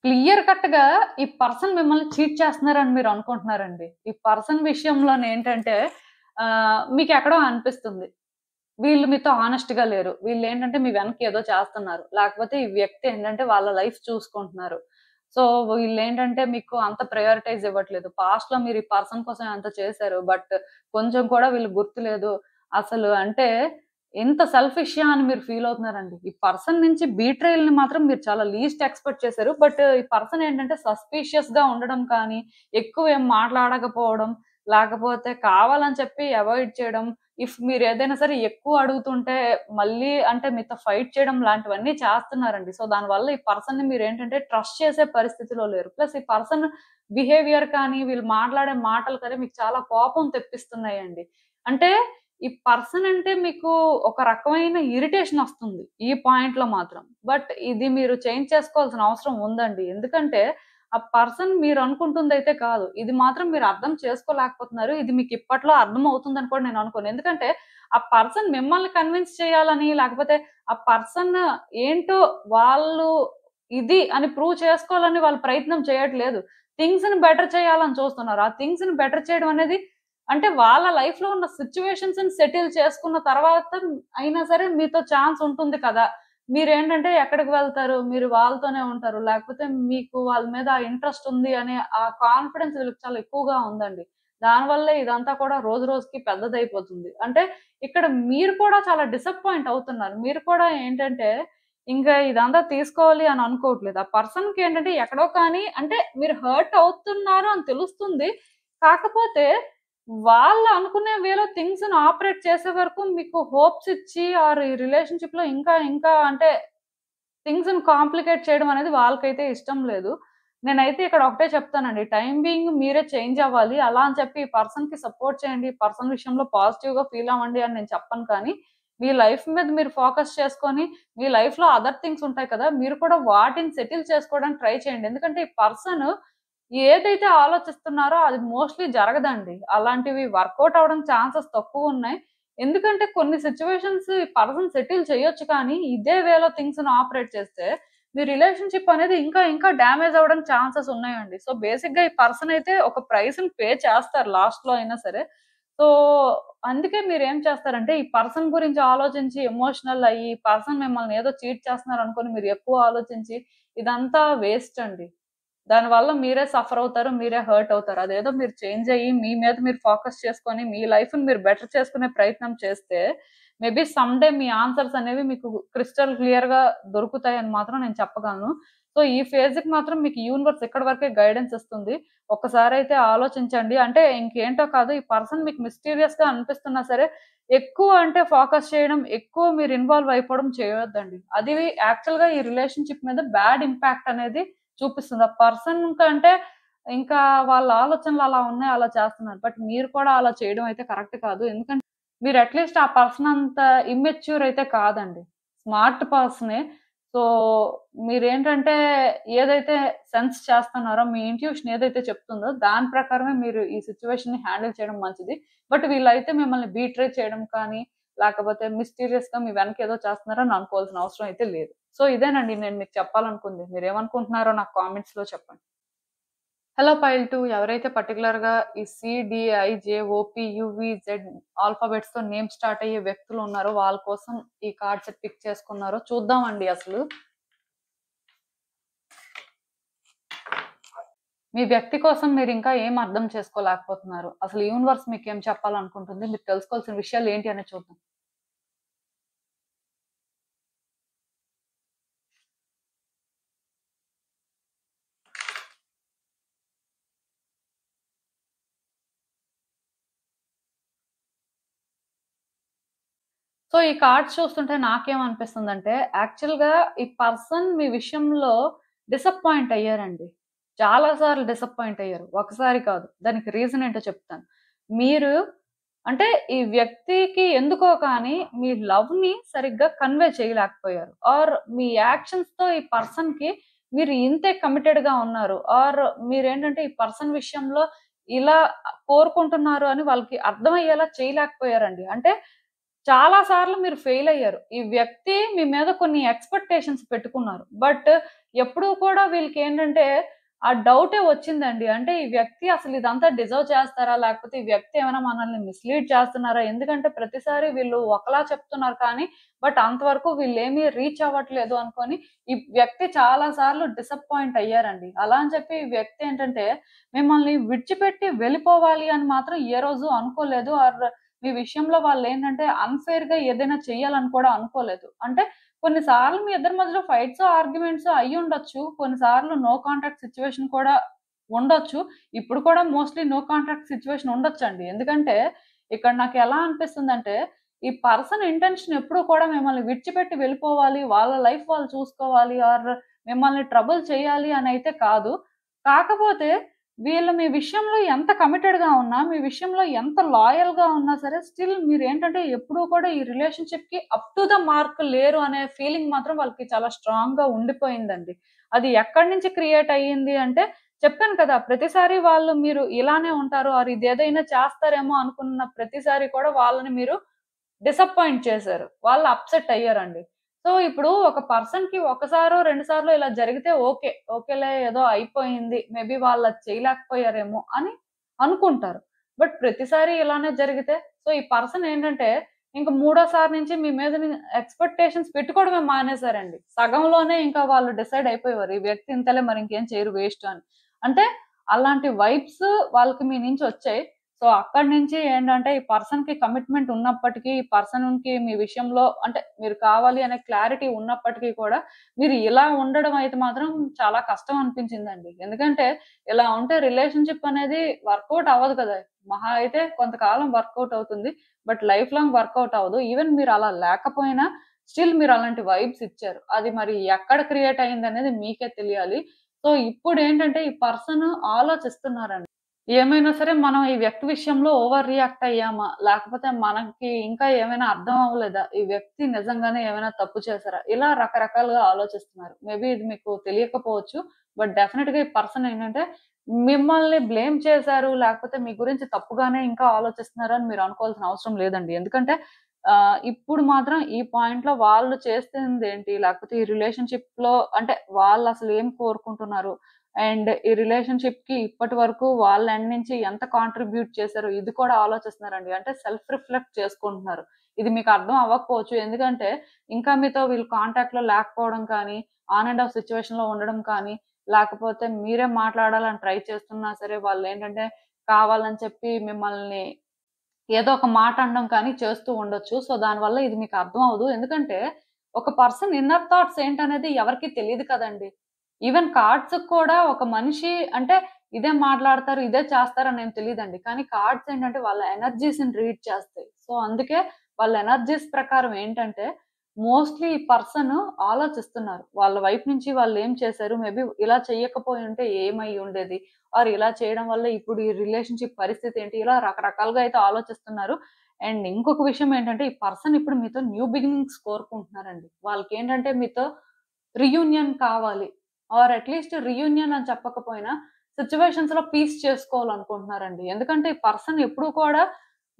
క్లియర్ కట్‌గా ఈ పర్సన్ మిమ్మల్ని చీట్ చేస్తున్నారని మీరు అనుకుంటున్నారండి. ఈ పర్సన్ విషయంలోనేంటంటే మీకెక్కడో అనిపిస్తుంది. వీళ్ళు మీతో హానెస్ట్‌గా లేరు. వీళ్ళేంటంటే మీ వెనక ఏదో చేస్తున్నారు. లేకపోతే ఈ వ్యక్తి ఏంటంటే వాళ్ళ లైఫ్ చూసుకుంటున్నారు. సో వీళ్ళేంటంటే మీకు అంత ప్రయారిటైజ్ ఇవ్వట్లేదు. పాస్ట్‌లో మీరు ఈ పర్సన్ కోసం ఎంత చేశారు. బట్ కొంచెం కూడా వీళ్ళకి గుర్తులేదు. అసలు అంటే ఎంత సెల్ఫిషా అని మీరు ఫీల్ అవుతున్నారండి. ఈ పర్సన్ నుంచి బీట్రేయల్‌ని మాత్రం మీరు చాలా లీస్ట్ ఎక్స్‌పెక్ట్ చేశారు. బట్ ఈ పర్సన్ ఏంటంటే సస్పీషియస్‌గా ఉండడం కానీ, ఎక్కువ ఏం మాట్లాడకపోవడం, లేకపోతే కావాలని చెప్పి అవాయిడ్ చేయడం. ఇఫ్ మీరేదైనా సరే ఎక్కువ అడుగుతుంటే మళ్ళీ అంటే మీతో ఫైట్ చేయడం లాంటివన్నీ చేస్తున్నారండి. సో దానివల్ల ఈ పర్సన్‌ని మీరేంటంటే ట్రస్ట్ చేసే పరిస్థితిలో లేరు. ప్లస్ ఈ పర్సన్ బిహేవియర్ కానీ, వీళ్ళు మాట్లాడే మాటలు కానీ మీకు చాలా కోపం తెప్పిస్తున్నాయండి. అంటే ఈ పర్సన్ అంటే మీకు ఒక రకమైన ఇరిటేషన్ ఒస్తుంది. ఈ పాయింట్‌లో మాత్రం. బట్ ఇది మీరు చేంజ్ చేసుకోవాల్సిన అవసరం ఉందండి. ఎందుకంటే ఆ పర్సన్ మీరనుకుంటుందయితే కాదు. ఇది మాత్రం మీరు అర్థం చేసుకోలేకపోతున్నారు. ఇది మీకు ఇప్పట్లో అర్థమవుతుందని కూడా నేను అనుకోను. ఎందుకంటే ఆ పర్సన్ మిమ్మల్ని కన్విన్స్ చేయాలని, లేకపోతే ఆ పర్సన్ ఏంటో వాళ్ళు ఇది అని ప్రూవ్ చేసుకోవాలని వాళ్ళు ప్రయత్నం చేయట్లేదు. థింగ్స్‌ని బెటర్ చేయాలని చూస్తున్నారు. ఆ థింగ్స్‌ని బెటర్ చేయడం అనేది అంటే వాళ్ళ లైఫ్‌లో ఉన్న సిట్యుయేషన్స్‌ని సెటిల్ చేసుకున్న తర్వాత అయినా సరే మీతో ఛాన్స్ ఉంటుంది కదా! మీరేంటంటే ఎక్కడికి వెళ్తారు? మీరు వాళ్ళతోనే ఉంటారు. లేకపోతే మీకు వాళ్ళ మీద ఆ ఇంట్రెస్ట్ ఉంది అనే ఆ కాన్ఫిడెన్స్ వీళ్ళకి చాలా ఎక్కువగా ఉందండి. దానివల్లే ఇదంతా కూడా రోజు రోజుకి పెద్దదయిపోతుంది. అంటే ఇక్కడ మీరు కూడా చాలా డిసప్పాయింట్ అవుతున్నారు. మీరు కూడా ఏంటంటే ఇంకా ఇదంతా తీసుకోవాలి అని అనుకోవట్లేదు. ఆ పర్సన్‌కేంటంటే ఎక్కడో కానీ అంటే మీరు హర్ట్ అవుతున్నారు అని తెలుస్తుంది. కాకపోతే వాళ్ళు అనుకునే వేలో థింగ్స్‌ని ఆపరేట్ చేసే వరకు మీకు హోప్స్ ఇచ్చి ఆర్ ఈ రిలేషన్‌షిప్‌లో ఇంకా ఇంకా అంటే థింగ్స్‌ని కాంప్లికేట్ చేయడం అనేది వాళ్ళకైతే ఇష్టం లేదు. నేనైతే ఇక్కడ ఒకటే చెప్తానండి. టైమ్ బీయింగ్ మీరే చేంజ్ అవ్వాలి. అలా అని చెప్పి ఈ పర్సన్‌కి సపోర్ట్ చేయండి. ఈ పర్సన్ విషయంలో పాజిటివ్‌గా ఫీల్ అవ్వండి అని నేను చెప్పను కానీ, మీ లైఫ్ మీద మీరు ఫోకస్ చేసుకొని, మీ లైఫ్‌లో అదర్ థింగ్స్ ఉంటాయి కదా! మీరు కూడా వాటిని సెటిల్ చేసుకోవడానికి ట్రై చేయండి. ఎందుకంటే ఈ పర్సన్ ఏదైతే ఆలోచిస్తున్నారో అది మోస్ట్‌లీ జరగదండి. అలాంటివి వర్కౌట్ అవ్వడానికి ఛాన్సెస్ తక్కువున్నాయి. ఎందుకంటే కొన్ని సిట్యుయేషన్స్ పర్సన్ సెటిల్ చేయొచ్చు కానీ, ఇదే వేలో థింగ్స్‌ని ఆపరేట్ చేస్తే, మీ రిలేషన్‌షిప్ అనేది ఇంకా ఇంకా డ్యామేజ్ అవ్వడానికి ఛాన్సెస్ ఉన్నాయండి. సో, బేసిక్‌గా ఈ పర్సన్ అయితే ఒక ప్రైస్‌ని పే చేస్తారు లాస్ట్‌లో అయినా సరే. సో, అందుకే మీరేం చేస్తారంటే, ఈ పర్సన్ గురించి ఆలోచించి ఎమోషనల్ అయ్యి, ఈ పర్సన్ మిమ్మల్ని ఏదో చీట్ చేస్తున్నారనుకోని మీరు ఎక్కువ ఆలోచించి, ఇదంతా వేస్ట్ అండి. దానివల్ల మీరే సఫర్ అవుతారు. మీరే హర్ట్ అవుతారు. అదేదో మీరు చేంజ్ అయ్యి, మీ మీద మీరు ఫోకస్ చేసుకొని, మీ లైఫ్‌ని మీరు బెటర్ చేసుకునే ప్రయత్నం చేస్తే, మేబీ సమ్ డే మీ ఆన్సర్స్ అనేవి మీకు క్రిస్టల్ క్లియర్‌గా దొరుకుతాయని మాత్రం నేను చెప్పగలను. సో, ఈ ఫేజ్‌కి మాత్రం మీకు యూనివర్స్ ఇక్కడి వరకే గైడెన్స్ ఇస్తుంది. ఒక్కసారైతే ఆలోచించండి. అంటే ఇంకేంటో కాదు, ఈ పర్సన్ మీకు మిస్టీరియస్‌గా అనిపిస్తున్నా సరే, ఎక్కువ అంటే ఫోకస్ చేయడం, ఎక్కువ మీరు ఇన్వాల్వ్ అయిపోవడం చేయొద్దండి. అది యాక్చువల్‌గా ఈ రిలేషన్‌షిప్ మీద బ్యాడ్ ఇంపాక్ట్ అనేది చూపిస్తుంది. ఆ పర్సన్ కంటే ఇంకా వాళ్ళ ఆలోచనలు అలా ఉన్నాయి, అలా చేస్తున్నారు. బట్ మీరు కూడా అలా చేయడం అయితే కరెక్ట్ కాదు. ఎందుకంటే మీరు అట్‌లీస్ట్ ఆ పర్సన్ అంత ఇమ్మెచ్యూర్ అయితే కాదండి. స్మార్ట్ పర్సనే. సో, మీరేంటంటే ఏదైతే సెన్స్ చేస్తున్నారో, మీ ఇంట్యూషన్ ఏదైతే చెప్తుందో దాని ప్రకారమే మీరు ఈ సిట్యుయేషన్‌ని హ్యాండిల్ చేయడం మంచిది. బట్ వీళ్ళైతే మిమ్మల్ని బీట్రే చేయడం కానీ, లేకపోతే మిస్టీరియస్‌గా మీ వెనక ఏదో చేస్తున్నారని అనుకోవాల్సిన అవసరం అయితే లేదు. సో, ఇదేనండి నేను మీకు చెప్పాలనుకుంది. మీరేమనుకుంటున్నారో నాకు కామెంట్స్‌లో చెప్పండి. హలో పైల్ 2 ఎవరైతే పర్టిక్యులర్‌గా ఈ C, D, I, J, O, P, U, V, Z ఆల్ఫాబెట్స్‌తో నేమ్ స్టార్ట్ అయ్యే వ్యక్తులున్నారో వాళ్ళ కోసం ఈ కార్డ్ సెట్ పిక్ చేసుకున్నారో చూద్దామండి అసలు. మీ వ్యక్తి కోసం మీరింకా ఏం అర్థం చేసుకోలేకపోతున్నారు. అసలు యూనివర్స్ మీకేం చెప్పాలనుకుంటుంది? మీరు తెలుసుకోవాల్సిన విషయాలు ఏంటి అనేది చూద్దాం. సో, ఈ కార్డ్స్ చూస్తుంటే నాకేమనిపిస్తుందంటే, యాక్చువల్‌గా ఈ పర్సన్ మీ విషయంలో డిసప్పాయింట్ అయ్యారండి. చాలా సార్లు డిసప్పాయింట్ అయ్యారు. ఒకసారి కాదు. దానికి రీజన్ ఏంటో చెప్తాను. మీరు అంటే ఈ వ్యక్తికి ఎందుకో కానీ మీ లవ్‌ని సరిగ్గా కన్వే చేయలేకపోయారు. ఆర్ మీ యాక్షన్స్‌తో ఈ పర్సన్‌కి మీరు ఇంతే కమిటెడ్‌గా ఉన్నారు. ఆర్ మీరేంటంటే ఈ పర్సన్ విషయంలో ఇలా కోరుకుంటున్నారు అని వాళ్ళకి అర్థమయ్యేలా చేయలేకపోయారండి. అంటే చాలా సార్లు మీరు ఫెయిల్ అయ్యారు. ఈ వ్యక్తి మీ మీద కొన్ని ఎక్స్‌పెక్టేషన్స్ పెట్టుకున్నారు. బట్ ఎప్పుడూ కూడా వీళ్ళకేంటంటే ఆ డౌటే వచ్చిందండి. అంటే ఈ వ్యక్తి అసలు ఇదంతా డిజర్వ్ చేస్తారా? లేకపోతే ఈ వ్యక్తి ఏమైనా మనల్ని మిస్‌లీడ్ చేస్తున్నారా? ఎందుకంటే ప్రతిసారి వీళ్ళు ఒకలా చెప్తున్నారు కానీ, బట్ అంతవరకు వీళ్ళేమి రీచ్ అవ్వట్లేదు అనుకోని, ఈ వ్యక్తి చాలా సార్లు డిసప్పాయింట్ అయ్యారండి. అలా అని చెప్పి ఈ వ్యక్తి ఏంటంటే, మిమ్మల్ని విడిచిపెట్టి వెళ్ళిపోవాలి అని మాత్రం ఏ రోజు అనుకోలేదు. మీ విషయంలో వాళ్ళేంటంటే అన్‌ఫెయిర్‌గా ఏదైనా చేయాలని కూడా అనుకోలేదు. అంటే కొన్ని సార్లు మీ ఇద్దరి మధ్యలో ఫైట్స్, ఆర్గ్యుమెంట్స్ అయ్యుండొచ్చు. కొన్ని సార్లు నో కాంటాక్ట్ సిట్యుయేషన్ కూడా ఉండొచ్చు. ఇప్పుడు కూడా మోస్ట్‌లీ నో కాంటాక్ట్ సిట్యుయేషన్ ఉండొచ్చండి. ఎందుకంటే ఇక్కడ నాకెలా అనిపిస్తుందంటే, ఈ పర్సన్ ఇంటెన్షన్ ఎప్పుడూ కూడా మిమ్మల్ని విడిచిపెట్టి వెళ్ళిపోవాలి, వాళ్ళ లైఫ్ వాళ్ళు చూసుకోవాలి మిమ్మల్ని ట్రబుల్ చేయాలి అనైతే కాదు. కాకపోతే వీళ్ళు మీ విషయంలో ఎంత కమిటెడ్‌గా ఉన్నా, మీ విషయంలో ఎంత లాయల్‌గా ఉన్నా సరే, స్టిల్ మీరేంటంటే ఎప్పుడూ కూడా ఈ రిలేషన్‌షిప్‌కి అప్ టు ద మార్క్ లేరు అనే ఫీలింగ్ మాత్రం వాళ్ళకి చాలా స్ట్రాంగ్‌గా ఉండిపోయిందండి. అది ఎక్కడి నుంచి క్రియేట్ అయ్యింది అంటే, చెప్పాను కదా! ప్రతిసారి వాళ్ళు మీరు ఇలానే ఉంటారు ఇదేదైనా చేస్తారేమో అనుకున్న ప్రతిసారి కూడా వాళ్ళని మీరు డిసప్పాయింట్ చేశారు. వాళ్ళు అప్‌సెట్ అయ్యారండి. సో, ఇప్పుడు ఒక పర్సన్‌కి ఒకసారో, రెండు సార్లో ఇలా జరిగితే ఓకే. ఓకేలే ఏదో అయిపోయింది. మేబీ వాళ్ళది చేయలేకపోయారేమో అని అనుకుంటారు. బట్ ప్రతిసారి ఇలానే జరిగితే సో, ఈ పర్సన్ ఏంటంటే ఇంక మూడోసారి నుంచి మీ మీద ఎక్స్‌పెక్టేషన్స్ పెట్టుకోవడమే మానేసారండి. సగంలోనే ఇంకా వాళ్ళు డిసైడ్ అయిపోయేవారు. ఈ వ్యక్తి ఇంతలే మరి ఇంకేం చేయరు వేస్ట్ అని. అంటే అలాంటి వైబ్స్ వాళ్ళకి మీ నుంచి వచ్చాయి. సో, అక్కడి నుంచి ఏంటంటే, ఈ పర్సన్‌కి కమిట్మెంట్ ఉన్నప్పటికీ, ఈ పర్సన్‌కి మీ విషయంలో అంటే, మీరు కావాలి అనే క్లారిటీ ఉన్నప్పటికీ కూడా, మీరు ఇలా ఉండడం అయితే మాత్రం చాలా కష్టం అనిపించిందండి. ఎందుకంటే, ఇలా ఉంటే రిలేషన్‌షిప్ అనేది వర్కౌట్ అవ్వదు కదా! మహా అయితే కొంతకాలం వర్కౌట్ అవుతుంది. బట్ లైఫ్ లాంగ్ వర్కౌట్ అవ్వదు. ఈవెన్ మీరు అలా లేకపోయినా, స్టిల్ మీరు అలాంటి వైబ్స్ ఇచ్చారు. అది మరి ఎక్కడ క్రియేట్ అయిందనేది మీకే తెలియాలి. సో, ఇప్పుడేంటంటే, ఈ పర్సన్ ఆలోచిస్తున్నారండి. ఏమైనా సరే మనం ఈ వ్యక్తి విషయంలో ఓవర్ రియాక్ట్ అయ్యామా? లేకపోతే మనకి ఇంకా ఏమైనా అర్థం అవ్వలేదా? ఈ వ్యక్తి నిజంగానే ఏమైనా తప్పు చేశారా? ఇలా రకరకాలుగా ఆలోచిస్తున్నారు. మేబీ ఇది మీకు తెలియకపోవచ్చు. బట్ డెఫినిట్‌గా ఈ పర్సన్ ఏంటంటే మిమ్మల్ని బ్లేమ్ చేశారు. లేకపోతే మీ గురించి తప్పుగానే ఇంకా ఆలోచిస్తున్నారు అని మీరు అనుకోవాల్సిన అవసరం లేదండి. ఎందుకంటే ఇప్పుడు మాత్రం ఈ పాయింట్‌లో వాళ్ళు చేస్తుందేంటి? లేకపోతే ఈ రిలేషన్‌షిప్‌లో అంటే వాళ్ళసలు ఏం కోరుకుంటున్నారు? అండ్ ఈ రిలేషన్‌షిప్‌కి ఇప్పటి వరకు వాళ్ళ ఎండ్ నుంచి ఎంత కాంట్రిబ్యూట్ చేశారో ఇది కూడా ఆలోచిస్తున్నారండి. అంటే సెల్ఫ్ రిఫ్లెక్ట్ చేసుకుంటున్నారు. ఇది మీకు అర్థం అవ్వకపోవచ్చు. ఎందుకంటే ఇంకా మీతో వీళ్ళు కాంటాక్ట్‌లో లేకపోవడం కానీ, ఆన్ అండ్ ఆఫ్ సిట్యుయేషన్‌లో ఉండడం కానీ, లేకపోతే మీరే మాట్లాడాలని ట్రై చేస్తున్నా సరే వాళ్ళేంటంటే కావాలని చెప్పి మిమ్మల్ని ఏదో ఒక మాట అనడం కానీ చేస్తూ ఉండొచ్చు. సో, దానివల్ల ఇది మీకు అర్థం అవ్వదు. ఎందుకంటే, ఒక పర్సన్ ఇన్నర్ థాట్స్ ఏంటనేది ఎవరికీ తెలీదు కదండీ! ఈవెన్ కార్డ్స్‌కి కూడా ఒక మనిషి అంటే, ఇదే మాట్లాడతారు, ఇదే చేస్తారని ఏం తెలీదండి. కానీ కార్డ్స్ ఏంటంటే, వాళ్ళ ఎనర్జీస్‌ని రీడ్ చేస్తాయి. సో, అందుకే వాళ్ళ ఎనర్జీస్ ప్రకారం ఏంటంటే, మోస్ట్‌లీ ఈ పర్సన్ ఆలోచిస్తున్నారు. వాళ్ళ వైపు నుంచి వాళ్ళేం చేశారు? మేబీ ఇలా చెయ్యకపోయుంటే ఏమై ఉండేది? ఇలా చేయడం వల్ల ఇప్పుడు ఈ రిలేషన్‌షిప్ పరిస్థితి ఏంటి? ఇలా రకరకాలుగా అయితే ఆలోచిస్తున్నారు. అండ్ ఇంకొక విషయం ఏంటంటే, ఈ పర్సన్ ఇప్పుడు మీతో న్యూ బిగినింగ్స్ కోరుకుంటున్నారండి. వాళ్ళకేంటంటే మీతో రియూనియన్ కావాలి. అట్‌లీస్ట్ రియూనియన్ అని చెప్పకపోయినా సిట్యుయేషన్స్‌లో పీస్ చేసుకోవాలనుకుంటున్నారండి. ఎందుకంటే ఈ పర్సన్ ఎప్పుడు కూడా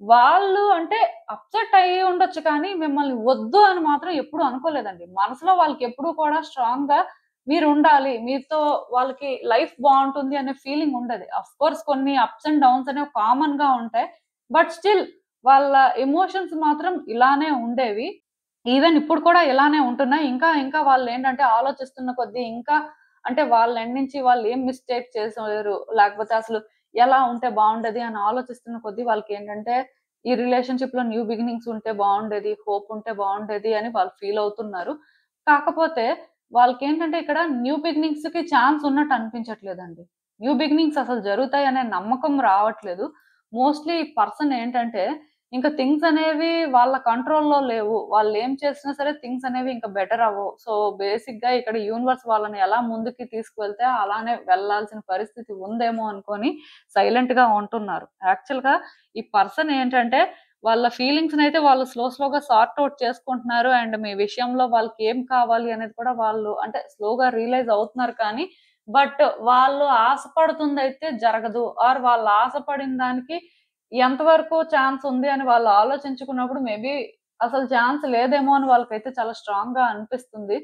వాళ్ళు అంటే అప్‌సెట్ అయ్యి ఉండొచ్చు కానీ మిమ్మల్ని వద్దు అని మాత్రం ఎప్పుడు అనుకోలేదండి. మనసులో వాళ్ళకెప్పుడూ కూడా స్ట్రాంగ్‌గా మీరుండాలి. మీతో వాళ్ళకి లైఫ్ బావుంటుంది అనే ఫీలింగ్ ఉండేది. ఆఫ్‌కోర్స్ కొన్ని అప్స్ అండ్ డౌన్స్ అనేవి కామన్‌గా ఉంటాయి. బట్ స్టిల్ వాళ్ళ ఎమోషన్స్ మాత్రం ఇలానే ఉండేవి. ఈవెన్ ఇప్పుడు కూడా ఇలానే ఉంటున్నాయి. ఇంకా ఇంకా వాళ్ళేంటంటే ఆలోచిస్తున్న కొద్దీ ఇంకా అంటే వాళ్ళ ఎండ్ నుంచి వాళ్ళు ఏం మిస్టేక్ చేసారు, లేకపోతే అసలు ఎలా ఉంటే బావుండేది అని ఆలోచిస్తున్న కొద్దీ వాళ్ళకేంటంటే ఈ రిలేషన్‌షిప్‌లో న్యూ బిగినింగ్స్ ఉంటే బావుండేది, హోప్ ఉంటే బావుండేది అని వాళ్ళు ఫీల్ అవుతున్నారు. కాకపోతే వాళ్ళకేంటంటే ఇక్కడ న్యూ బిగినింగ్స్‌కి ఛాన్స్ ఉన్నట్టు అనిపించట్లేదండి. న్యూ బిగినింగ్స్ అసలు జరుగుతాయనే నమ్మకం రావట్లేదు. మోస్ట్‌లీ ఈ పర్సన్ ఏంటంటే ఇంక థింగ్స్ అనేవి వాళ్ళ కంట్రోల్‌లో లేవు. వాళ్ళేం చేసినా సరే థింగ్స్ అనేవి ఇంక బెటర్ అవ్వవు. సో, బేసిక్‌గా ఇక్కడ యూనివర్స్ వాళ్ళని ఎలా ముందుకి తీసుకువెళ్తే అలానే వెళ్ళాల్సిన పరిస్థితి ఉందేమో అనుకోని సైలెంట్‌గా ఉంటున్నారు. యాక్చువల్‌గా ఈ పర్సన్ ఏంటంటే వాళ్ళ ఫీలింగ్స్‌నైతే వాళ్ళు స్లోగా సార్ట్ ఔట్ చేసుకుంటున్నారు. అండ్ మీ విషయంలో వాళ్ళకేం కావాలి అనేది కూడా వాళ్ళు అంటే స్లోగా రియలైజ్ అవుతున్నారు కానీ, బట్ వాళ్ళు ఆశపడుతుందయితే జరగదు. వాళ్ళు ఆశపడిన దానికి ఎంతవరకు ఛాన్స్ ఉంది అని వాళ్ళు ఆలోచించుకున్నప్పుడు మేబీ అసలు ఛాన్స్ లేదేమో అని వాళ్ళకైతే చాలా స్ట్రాంగ్‌గా అనిపిస్తుంది.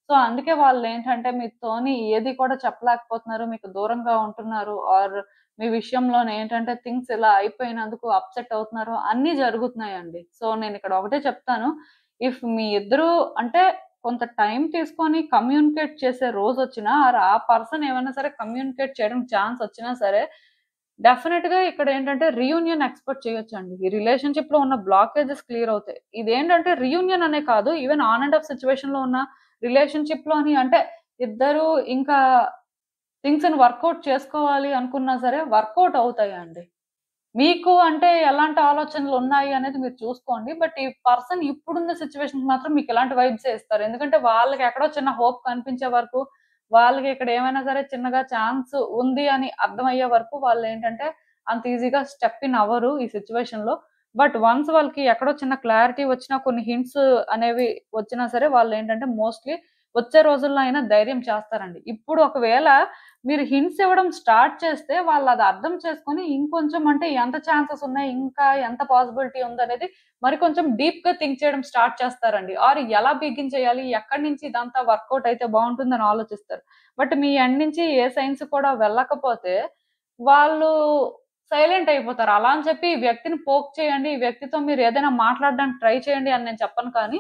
సో, అందుకే వాళ్ళేంటంటే మీతోని ఏది కూడా చెప్పలేకపోతున్నారు. మీకు దూరంగా ఉంటున్నారు. ఆర్ మీ విషయంలోనే ఏంటంటే థింగ్స్ ఇలా అయిపోయినందుకు అప్‌సెట్ అవుతున్నారు. అన్నీ జరుగుతున్నాయండి. సో, నేనిక్కడ ఒకటే చెప్తాను. ఇఫ్ మీ ఇద్దరు అంటే కొంత టైం తీసుకొని కమ్యూనికేట్ చేసే రోజొచ్చినా ఆర్ ఆ పర్సన్ ఏమైనా సరే కమ్యూనికేట్ చేయడానికి ఛాన్స్ వచ్చినా సరే, డెఫినిట్‌గా ఇక్కడేంటంటే రీయూనియన్ ఎక్స్‌పెక్ట్ చేయొచ్చండి. ఈ రిలేషన్‌షిప్‌లో ఉన్న బ్లాకేజెస్ క్లియర్ అవుతాయి. ఇదేంటంటే రీయూనియన్ అనే కాదు. ఈవెన్ ఆన్ అండ్ ఆఫ్ సిట్యుయేషన్‌లో ఉన్న రిలేషన్‌షిప్‌లోని అంటే ఇద్దరు ఇంకా థింగ్స్‌ని వర్కౌట్ చేసుకోవాలి అనుకున్నా సరే వర్కౌట్ అవుతాయండి. మీకు అంటే ఎలాంటి ఆలోచనలున్నాయి అనేది మీరు చూసుకోండి. బట్ ఈ పర్సన్ ఇప్పుడున్న సిట్యుయేషన్‌కి మాత్రం మీకు ఇలాంటి వైబ్సే ఇస్తారు. ఎందుకంటే వాళ్ళకి ఎక్కడో చిన్న హోప్ కనిపించే వరకు, వాళ్ళకి ఇక్కడ ఏమైనా సరే చిన్నగా ఛాన్స్ ఉంది అని అర్థమయ్యే వరకు వాళ్ళేంటంటే అంత ఈజీగా స్టెప్ ఇన్ అవ్వరు ఈ సిట్యుయేషన్‌లో. బట్ వన్స్ వాళ్ళకి ఎక్కడో చిన్న క్లారిటీ వచ్చినా కొన్ని హింట్స్ అనేవి వచ్చినా సరే వాళ్ళేంటంటే మోస్ట్‌లీ వచ్చే రోజుల్లో అయినా ధైర్యం చేస్తారండి. ఇప్పుడు ఒకవేళ మీరు హింట్స్ ఇవ్వడం స్టార్ట్ చేస్తే వాళ్ళది అర్థం చేసుకొని ఇంకొంచెం అంటే ఎంత ఛాన్సెస్ ఉన్నాయి, ఇంకా ఎంత పాసిబిలిటీ ఉందనేది మరి కొంచెం డీప్‌గా థింక్ చేయడం స్టార్ట్ చేస్తారండి. ఆర్ ఎలా బిగిన్ చేయాలి? ఎక్కడి నుంచి ఇదంతా వర్కౌట్ అయితే బావుంటుందని ఆలోచిస్తారు. బట్ మీ ఎండ్ నుంచి ఏ సైన్స్ కూడా వెళ్ళకపోతే వాళ్ళు సైలెంట్ అయిపోతారు. అలా అని చెప్పి ఈ వ్యక్తిని పోక్ చేయండి, ఈ వ్యక్తితో మీరు ఏదైనా మాట్లాడడానికి ట్రై చేయండి అని నేను చెప్పను కానీ,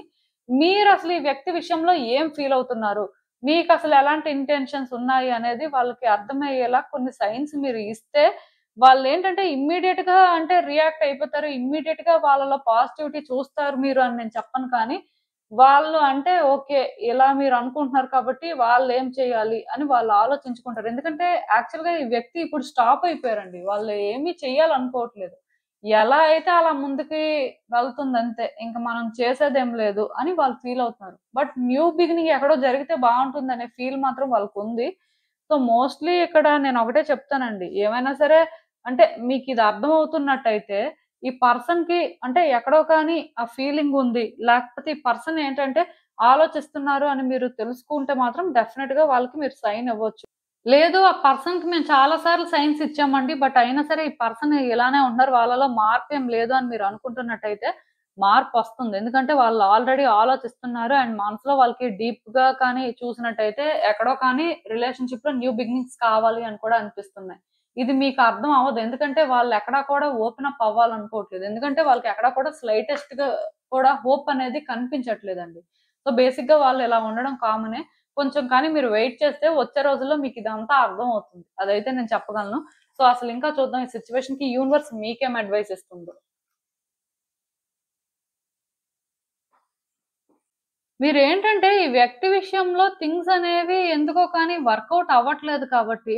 మీరసలు ఈ వ్యక్తి విషయంలో ఏం ఫీల్ అవుతున్నారు? మీకసలు ఎలాంటి ఇంటెన్షన్స్ ఉన్నాయి అనేది వాళ్ళకి అర్థమయ్యేలా కొన్ని సైన్స్ మీరు ఇస్తే, వాళ్ళేంటంటే ఇమ్మీడియేట్‌గా అంటే రియాక్ట్ అయిపోతారు. ఇమ్మీడియేట్‌గా వాళ్ళలో పాజిటివిటీ చూస్తారు మీరు అని నేను చెప్పను కానీ, వాళ్ళు అంటే ఓకే. ఇలా మీరు అనుకుంటున్నారు కాబట్టి వాళ్ళేం చేయాలి అని వాళ్ళు ఆలోచించుకుంటారు. ఎందుకంటే యాక్చువల్‌గా ఈ వ్యక్తి ఇప్పుడు స్టాప్ అయిపోయారండి. వాళ్ళు ఏమి చేయాలనుకోవట్లేదు. ఎలా అయితే అలా ముందుకి వెళ్తుందంతే. ఇంక మనం చేసేదేం లేదు అని వాళ్ళు ఫీల్ అవుతున్నారు. బట్ న్యూ బిగినింగ్ ఎక్కడో జరిగితే బావుంటుందనే ఫీల్ మాత్రం వాళ్ళకుంది. సో, మోస్ట్‌లీ ఇక్కడ నేనొకటే చెప్తానండి. ఏమైనా సరే అంటే మీకిది అర్థమవుతున్నట్టయితే, ఈ పర్సన్‌కి అంటే ఎక్కడో కానీ ఆ ఫీలింగుంది. లేకపోతే ఈ పర్సన్ ఏంటంటే ఆలోచిస్తున్నారు అని మీరు తెలుసుకుంటే మాత్రం డెఫినిట్‌గా వాళ్ళకి మీరు సైన్ ఇవ్వచ్చు. లేదు. ఆ పర్సన్‌కి మేము చాలా సార్లు సైన్స్ ఇచ్చామండి. బట్ అయినా సరే ఈ పర్సన్ ఇలానే ఉంటున్నారు. వాళ్ళలో మార్పేం లేదు అని మీరు అనుకుంటున్నట్టయితే మార్పొస్తుంది. ఎందుకంటే వాళ్ళు ఆల్రెడీ ఆలోచిస్తున్నారు. అండ్ మనసులో వాళ్ళకి డీప్‌గా కానీ చూసినట్టయితే ఎక్కడో కానీ రిలేషన్‌షిప్‌లో న్యూ బిగినింగ్స్ కావాలి అని కూడా అనిపిస్తున్నాయి. ఇది మీకు అర్థం అవ్వదు. ఎందుకంటే వాళ్ళు ఎక్కడా కూడా ఓపెన్ అప్ అవ్వాలనుకోవట్లేదు. ఎందుకంటే వాళ్ళకి ఎక్కడా కూడా స్లైటెస్ట్‌గా కూడా హోప్ అనేది కనిపించట్లేదండి. సో, బేసిక్‌గా వాళ్ళు ఇలా ఉండడం కామనే. కొంచెం కానీ మీరు వెయిట్ చేస్తే వచ్చే రోజుల్లో మీకిదంతా అర్థమవుతుంది. అదైతే నేను చెప్పగలను. సో, అసలింకా చూద్దాం ఈ సిట్యుయేషన్‌కి యూనివర్స్ మీకేం అడ్వైస్ ఇస్తుందో. మీరేంటంటే ఈ వ్యక్తి విషయంలో థింగ్స్ అనేవి ఎందుకో కానీ వర్కౌట్ అవ్వట్లేదు కాబట్టి,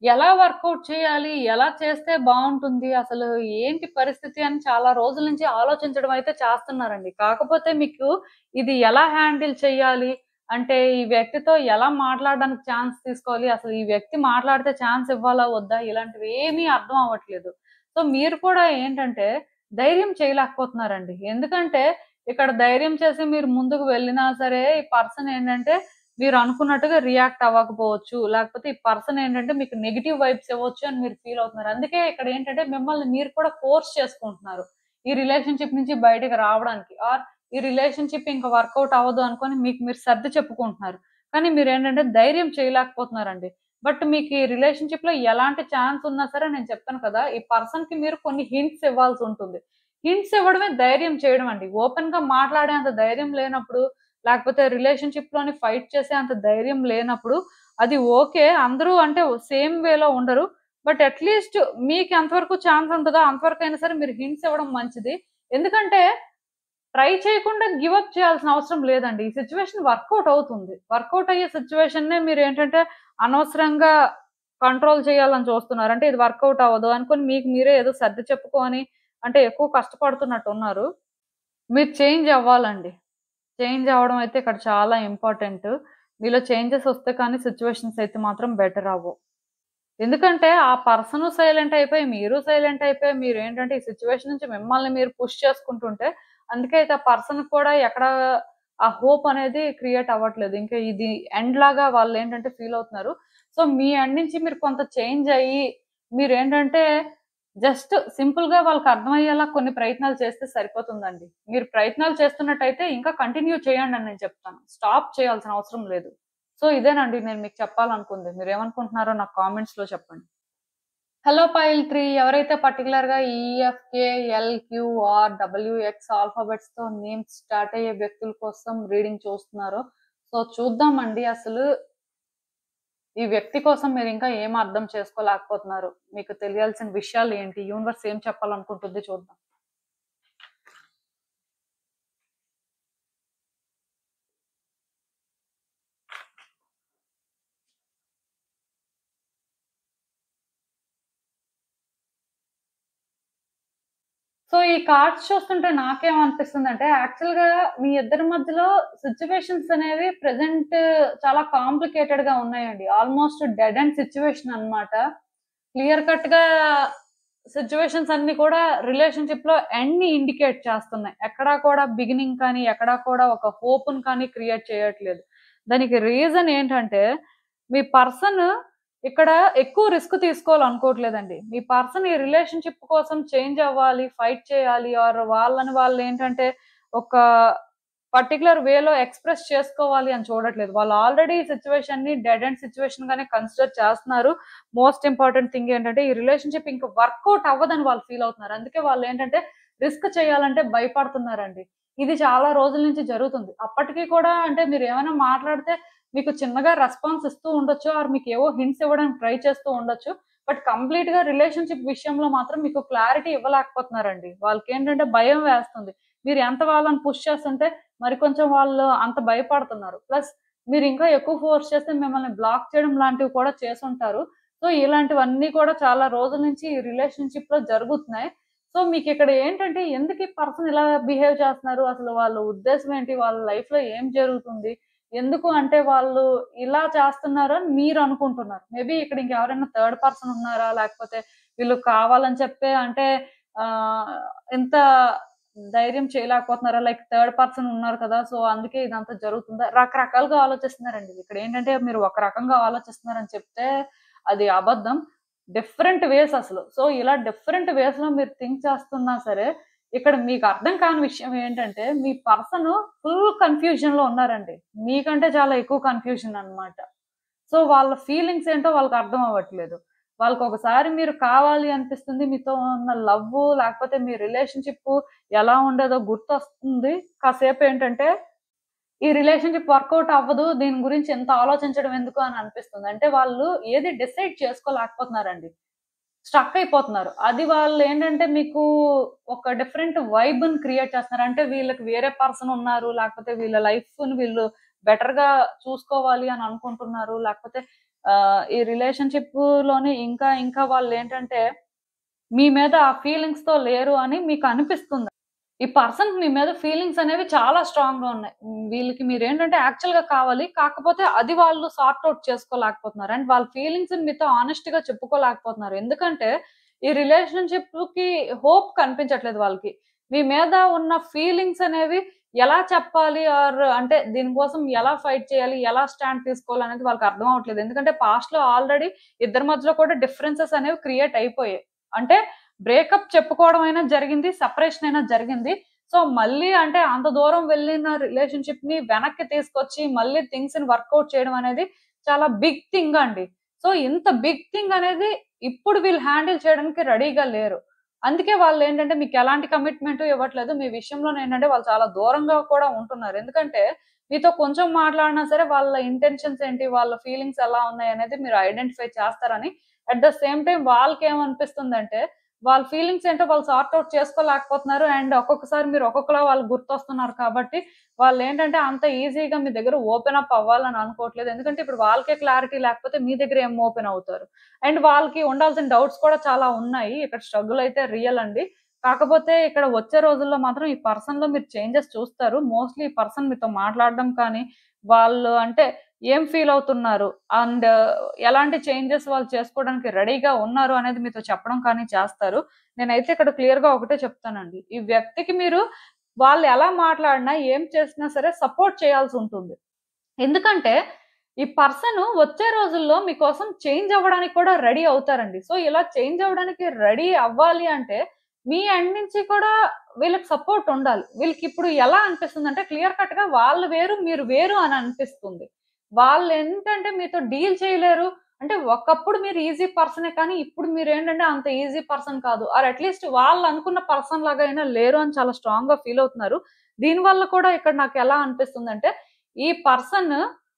ఎలా వర్కౌట్ చేయాలి? ఎలా చేస్తే బావుంటుంది? అసలు ఏంటి పరిస్థితి అని చాలా రోజుల నుంచి ఆలోచించడం అయితే చేస్తున్నారండి. కాకపోతే మీకు ఇది ఎలా హ్యాండిల్ చేయాలి? అంటే ఈ వ్యక్తితో ఎలా మాట్లాడడానికి ఛాన్స్ తీసుకోవాలి? అసలు ఈ వ్యక్తి మాట్లాడితే ఛాన్స్ ఇవ్వాలా? వద్దా? ఇలాంటివి ఏమీ అర్థం అవ్వట్లేదు. సో, మీరు కూడా ఏంటంటే ధైర్యం చేయలేకపోతున్నారండి. ఎందుకంటే ఇక్కడ ధైర్యం చేసి మీరు ముందుకు వెళ్ళినా సరే, ఈ పర్సన్ ఏంటంటే మీరనుకున్నట్టుగా రియాక్ట్ అవ్వకపోవచ్చు. లేకపోతే ఈ పర్సన్ ఏంటంటే మీకు నెగెటివ్ వైబ్స్ ఇవ్వచ్చు అని మీరు ఫీల్ అవుతున్నారు. అందుకే ఇక్కడ ఏంటంటే మిమ్మల్ని మీరు కూడా ఫోర్స్ చేసుకుంటున్నారు. ఈ రిలేషన్‌షిప్ నుంచి బయటకి రావడానికి. ఆర్ ఈ రిలేషన్‌షిప్ ఇంక వర్కౌట్ అవ్వదు అనుకోని మీకు మీరు సర్ది చెప్పుకుంటున్నారు. కానీ మీరేంటంటే ధైర్యం చేయలేకపోతున్నారండి. బట్ మీకు ఈ రిలేషన్‌షిప్‌లో ఎలాంటి ఛాన్స్ ఉన్నా సరే నేను చెప్పాను కదా! ఈ పర్సన్‌కి మీరు కొన్ని హింట్స్ ఇవ్వాల్సుంటుంది. హింట్స్ ఇవ్వడమే ధైర్యం చేయడం అండి. ఓపెన్‌గా మాట్లాడే అంత ధైర్యం లేనప్పుడు, లేకపోతే రిలేషన్‌షిప్‌లోని ఫైట్ చేసే అంత ధైర్యం లేనప్పుడు, అది ఓకే. అందరూ అంటే సేమ్ వేలో ఉండరు. బట్ అట్‌లీస్ట్ మీకు ఎంతవరకు ఛాన్స్ ఉంటదో అంతవరకైనా సరే మీరు హింట్స్ ఇవ్వడం మంచిది. ఎందుకంటే ట్రై చేయకుండా గివ్ అప్ చేయాల్సిన అవసరం లేదండి. ఈ సిట్యుయేషన్ వర్కౌట్ అవుతుంది. వర్కౌట్ అయ్యే సిట్యుయేషన్‌నే మీరేంటంటే అనవసరంగా కంట్రోల్ చేయాలని చూస్తున్నారు. అంటే ఇది వర్కౌట్ అవ్వదు అనుకోని మీకు మీరే ఏదో సర్ది చెప్పుకొని అంటే ఎక్కువ కష్టపడుతున్నట్టున్నారు. మీరు చేంజ్ అవ్వాలండి. చేంజ్ అవ్వడం అయితే ఇక్కడ చాలా ఇంపార్టెంట్. మీలో చేంజెస్ వస్తే కానీ సిట్యుయేషన్స్ అయితే మాత్రం బెటర్ అవ్వవు. ఎందుకంటే ఆ పర్సను సైలెంట్ అయిపోయి, మీరు సైలెంట్ అయిపోయి, మీరేంటంటే ఈ సిట్యుయేషన్ నుంచి మిమ్మల్ని మీరు పుష్ చేసుకుంటుంటే, అందుకే అయితే ఆ పర్సన్‌కి కూడా ఎక్కడ ఆ హోప్ అనేది క్రియేట్ అవ్వట్లేదు. ఇంకా ఇది ఎండ్ లాగా వాళ్ళేంటంటే ఫీల్ అవుతున్నారు. సో, మీ ఎండ్ నుంచి మీరు కొంత చేంజ్ అయ్యి, మీరేంటంటే జస్ట్ సింపుల్‌గా వాళ్ళకి అర్థమయ్యేలా కొన్ని ప్రయత్నాలు చేస్తే సరిపోతుందండి. మీరు ప్రయత్నాలు చేస్తున్నట్టయితే ఇంకా కంటిన్యూ చేయండని నేను చెప్తాను. స్టాప్ చేయాల్సిన అవసరం లేదు. సో, ఇదేనండి నేను మీకు చెప్పాలనుకుంది. మీరేమనుకుంటున్నారో నాకు కామెంట్స్‌లో చెప్పండి. హలో పైల్ 3 ఎవరైతే పర్టిక్యులర్‌గా ఈఎఫ్‌కే, Lq, are, WX ఆల్ఫాబెట్స్‌తో names start అయ్యే వ్యక్తుల కోసం రీడింగ్ చూస్తున్నారో, సో చూద్దామండి అసలు ఈ వ్యక్తి కోసం మీరింకా ఏం అర్థం చేసుకోలేకపోతున్నారు. మీకు తెలియాల్సిన విషయాలేంటి? యూనివర్స్ ఏం చెప్పాలనుకుంటుంది చూద్దాం. సో, ఈ కార్డ్స్ చూస్తుంటే నాకేమనిపిస్తుందంటే, యాక్చువల్‌గా మీ ఇద్దరి మధ్యలో సిట్యుయేషన్స్ అనేవి ప్రెజెంట్ చాలా కాంప్లికేటెడ్‌గా ఉన్నాయండి. ఆల్‌మోస్ట్ డెడ్ ఎండ్ సిట్యుయేషన్ అన్నమాట. క్లియర్ కట్‌గా సిట్యుయేషన్స్ అన్నీ కూడా రిలేషన్‌షిప్‌లో ఎండ్‌ని ఇండికేట్ చేస్తున్నాయి. ఎక్కడా కూడా బిగినింగ్ కానీ, ఎక్కడా కూడా ఒక హోప్‌ని కానీ క్రియేట్ చేయట్లేదు. దానికి రీజన్ ఏంటంటే, మీ పర్సన్ ఇక్కడ ఎక్కువ రిస్క్ తీసుకోవాలనుకోవట్లేదండి. మీ పర్సన్ ఈ రిలేషన్‌షిప్ కోసం చేంజ్ అవ్వాలి, ఫైట్ చేయాలి ఆర్ వాళ్ళని వాళ్ళేంటంటే ఒక పర్టిక్యులర్ వేలో ఎక్స్‌ప్రెస్ చేసుకోవాలి అని చూడట్లేదు. వాళ్ళు ఆల్రెడీ ఈ సిట్యుయేషన్‌ని డెడ్ ఎండ్ సిట్యుయేషన్ గానే కన్సిడర్ చేస్తున్నారు. మోస్ట్ ఇంపార్టెంట్ థింగ్ ఏంటంటే ఈ రిలేషన్‌షిప్ ఇంక వర్కౌట్ అవ్వదని వాళ్ళు ఫీల్ అవుతున్నారు. అందుకే వాళ్ళేంటంటే రిస్క్ చేయాలంటే భయపడుతున్నారండి. ఇది చాలా రోజుల నుంచి జరుగుతుంది. అప్పటికి కూడా అంటే మీరేమైనా మాట్లాడితే మీకు చిన్నగా రెస్పాన్స్ ఇస్తూ ఉండొచ్చు. ఆర్ మీకేవో హింట్స్ ఇవ్వడానికి ట్రై చేస్తూ ఉండొచ్చు. బట్ కంప్లీట్‌గా రిలేషన్‌షిప్ విషయంలో మాత్రం మీకు క్లారిటీ ఇవ్వలేకపోతున్నారండి. వాళ్ళకేంటంటే భయం వేస్తుంది. మీరు ఎంత వాళ్ళని పుష్ చేస్తుంటే మరి కొంచెం వాళ్ళు అంత భయపడుతున్నారు. ప్లస్ మీరింకా ఎక్కువ ఫోర్స్ చేస్తే మిమ్మల్ని బ్లాక్ చేయడం లాంటివి కూడా చేసుంటారు. సో, ఇలాంటివన్నీ కూడా చాలా రోజుల నుంచి ఈ రిలేషన్‌షిప్‌లో జరుగుతున్నాయి. సో, మీకిక్కడ ఏంటంటే ఎందుకు ఈ పర్సన్ ఇలా బిహేవ్ చేస్తున్నారు? అసలు వాళ్ళ ఉద్దేశ్యం ఏంటి? వాళ్ళ లైఫ్‌లో ఏం జరుగుతుంది? ఎందుకు అంటే వాళ్ళు ఇలా చేస్తున్నారు అని మీరనుకుంటున్నారు. మేబీ ఇక్కడ ఇంకెవరైనా థర్డ్ పర్సన్ ఉన్నారా? లేకపోతే వీళ్ళు కావాలని చెప్పే అంటే ఆహ్, ఇంత ధైర్యం చేయలేకపోతున్నారా? లైక్ థర్డ్ పర్సన్ ఉన్నారు కదా! సో, అందుకే ఇదంతా జరుగుతుందా? రకరకాలుగా ఆలోచిస్తున్నారండి. ఇక్కడేంటంటే మీరు ఒక రకంగా ఆలోచిస్తున్నారని చెప్తే అది అబద్ధం. డిఫరెంట్ వేస్ అసలు. సో, ఇలా డిఫరెంట్ వేస్‌లో మీరు థింక్ చేస్తున్నా సరే, ఇక్కడ మీకు అర్థం కాని విషయం ఏంటంటే, మీ పర్సను ఫుల్ కన్‌ఫ్యూజన్‌లో ఉన్నారండి. మీకంటే చాలా ఎక్కువ కన్‌ఫ్యూజన్ అన్నమాట. సో, వాళ్ళ ఫీలింగ్స్ ఏంటో వాళ్ళకి అర్థం అవ్వట్లేదు. వాళ్ళకొకసారి మీరు కావాలి అనిపిస్తుంది. మీతో ఉన్న లవ్వు లేకపోతే మీ రిలేషన్‌షిప్పు ఎలా ఉండేదో గుర్తొస్తుంది. కాసేపేంటంటే ఈ రిలేషన్‌షిప్ వర్కౌట్ అవ్వదు. దీని గురించి ఇంత ఆలోచించడం ఎందుకు అని అనిపిస్తుంది. అంటే వాళ్ళు ఏది డిసైడ్ చేసుకోలేకపోతున్నారండి. స్ట్రక్ అయిపోతున్నారు. అది వాళ్ళేంటంటే మీకు ఒక డిఫరెంట్ వైబ్‌ని క్రియేట్ చేస్తున్నారు. అంటే వీళ్ళకి వేరే పర్సన్ ఉన్నారు. లేకపోతే వీళ్ళ లైఫ్‌ని వీళ్ళు బెటర్‌గా చూసుకోవాలి అని అనుకుంటున్నారు. లేకపోతే ఈ రిలేషన్‌షిప్‌లోనే ఇంకా ఇంకా వాళ్ళేంటంటే మీ మీద ఆ ఫీలింగ్స్‌తో లేరు అని మీకు అనిపిస్తుంది. ఈ పర్సన్‌కి మీ మీద ఫీలింగ్స్ అనేవి చాలా స్ట్రాంగ్‌గా ఉన్నాయి. వీళ్ళకి మీరేంటంటే యాక్చువల్‌గా కావాలి. కాకపోతే అది వాళ్ళు సార్ట్ ఔట్ చేసుకోలేకపోతున్నారు. అండ్ వాళ్ళ ఫీలింగ్స్‌ని మీతో హానెస్ట్‌గా చెప్పుకోలేకపోతున్నారు. ఎందుకంటే ఈ రిలేషన్‌షిప్‌కి హోప్ కనిపించట్లేదు వాళ్ళకి. మీ మీద ఉన్న ఫీలింగ్స్ అనేవి ఎలా చెప్పాలి ఆర్ అంటే దీనికోసం ఎలా ఫైట్ చేయాలి? ఎలా స్టాండ్ తీసుకోవాలనేది వాళ్ళకి అర్థం అవ్వట్లేదు. ఎందుకంటే పాస్ట్‌లో ఆల్రెడీ ఇద్దరి మధ్యలో కూడా డిఫరెన్సెస్ అనేవి క్రియేట్ అయిపోయాయి. అంటే బ్రేకప్ చెప్పుకోవడం అయినా జరిగింది. సెపరేషన్ అయినా జరిగింది. సో, మళ్ళీ అంటే అంత దూరం వెళ్ళిన రిలేషన్‌షిప్‌ని వెనక్కి తీసుకొచ్చి మళ్ళీ థింగ్స్‌ని వర్కౌట్ చేయడం అనేది చాలా బిగ్ థింగ్ అండి. సో, ఇంత బిగ్ థింగ్ అనేది ఇప్పుడు వీళ్ళు హ్యాండిల్ చేయడానికి రెడీగా లేరు. అందుకే వాళ్ళేంటంటే మీకెలాంటి కమిట్మెంటు ఇవ్వట్లేదు. మీ విషయంలోనేంటంటే వాళ్ళు చాలా దూరంగా కూడా ఉంటున్నారు. ఎందుకంటే మీతో కొంచెం మాట్లాడినా సరే వాళ్ళ ఇంటెన్షన్స్ ఏంటి? వాళ్ళ ఫీలింగ్స్ ఎలా ఉన్నాయనేది మీరు ఐడెంటిఫై చేస్తారని అట్ ద సేమ్ టైమ్ వాళ్ళకేమనిపిస్తుందంటే వాళ్ళ ఫీలింగ్స్ ఏంటో వాళ్ళు సార్ట్ ఔట్ చేసుకోలేకపోతున్నారు. అండ్ ఒక్కొక్కసారి మీరు ఒక్కొక్కలా వాళ్ళకి గుర్తొస్తున్నారు కాబట్టి, వాళ్ళేంటంటే అంత ఈజీగా మీ దగ్గర ఓపెన్ అప్ అవ్వాలని అనుకోవట్లేదు. ఎందుకంటే ఇప్పుడు వాళ్ళకే క్లారిటీ లేకపోతే మీ దగ్గర ఏం ఓపెన్ అవుతారు. అండ్ వాళ్ళకి ఉండాల్సిన డౌట్స్ కూడా చాలా ఉన్నాయి. ఇక్కడ స్ట్రగుల్ అయితే రియల్ అండి. కాకపోతే ఇక్కడ వచ్చే రోజుల్లో మాత్రం ఈ పర్సన్‌లో మీరు చేంజెస్ చూస్తారు. మోస్ట్‌లీ ఈ పర్సన్ మీతో మాట్లాడడం కానీ, వాళ్ళు అంటే ఏం ఫీల్ అవుతున్నారు? అండ్ ఎలాంటి చేంజెస్ వాళ్ళు చేసుకోవడానికి రెడీగా ఉన్నారు అనేది మీతో చెప్పడం కానీ చేస్తారు. నేనైతే ఇక్కడ క్లియర్‌గా ఒకటే చెప్తానండి. ఈ వ్యక్తికి మీరు వాళ్ళు ఎలా మాట్లాడినా, ఏం చేసినా సరే సపోర్ట్ చేయాల్సుంటుంది. ఎందుకంటే ఈ పర్సన్ వచ్చే రోజుల్లో మీకోసం చేంజ్ అవ్వడానికి కూడా రెడీ అవుతారండి. సో, ఇలా చేంజ్ అవ్వడానికి రెడీ అవ్వాలి అంటే, మీ ఎండ్ నుంచి కూడా వీళ్ళకి సపోర్ట్ ఉండాలి. వీళ్ళకిప్పుడు ఎలా అనిపిస్తుందంటే క్లియర్ కట్‌గా వాళ్ళు వేరు, మీరు వేరు అని అనిపిస్తుంది. వాళ్ళేంటంటే మీతో డీల్ చేయలేరు. అంటే ఒకప్పుడు మీరు ఈజీ పర్సనే కానీ, ఇప్పుడు మీరేంటంటే అంత ఈజీ పర్సన్ కాదు. ఆర్ అట్‌లీస్ట్ వాళ్ళనుకున్న పర్సన్ లాగా అయినా లేరు అని చాలా స్ట్రాంగ్‌గా ఫీల్ అవుతున్నారు. దీనివల్ల కూడా ఇక్కడ నాకెలా అనిపిస్తుందంటే, ఈ పర్సన్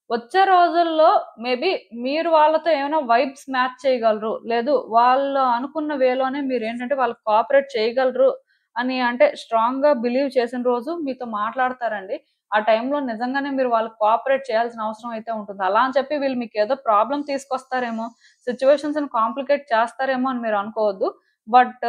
వచ్చే రోజుల్లో మేబీ మీరు వాళ్ళతో ఏమైనా వైబ్స్ మ్యాచ్ చేయగలరు. లేదు వాళ్ళు అనుకున్న వేలోనే మీరేంటంటే వాళ్ళకి కోఆపరేట్ చేయగలరు అని అంటే స్ట్రాంగ్‌గా బిలీవ్ చేసిన రోజు మీతో మాట్లాడతారండి. ఆ టైంలో నిజంగానే మీరు వాళ్ళకి కోఆపరేట్ చేయాల్సిన అవసరం అయితే ఉంటుంది. అలా అని చెప్పి వీళ్ళు మీకేదో ప్రాబ్లమ్ తీసుకొస్తారేమో, సిట్యుయేషన్స్‌ని కాంప్లికేట్ చేస్తారేమో అని మీరు అనుకోవద్దు. బట్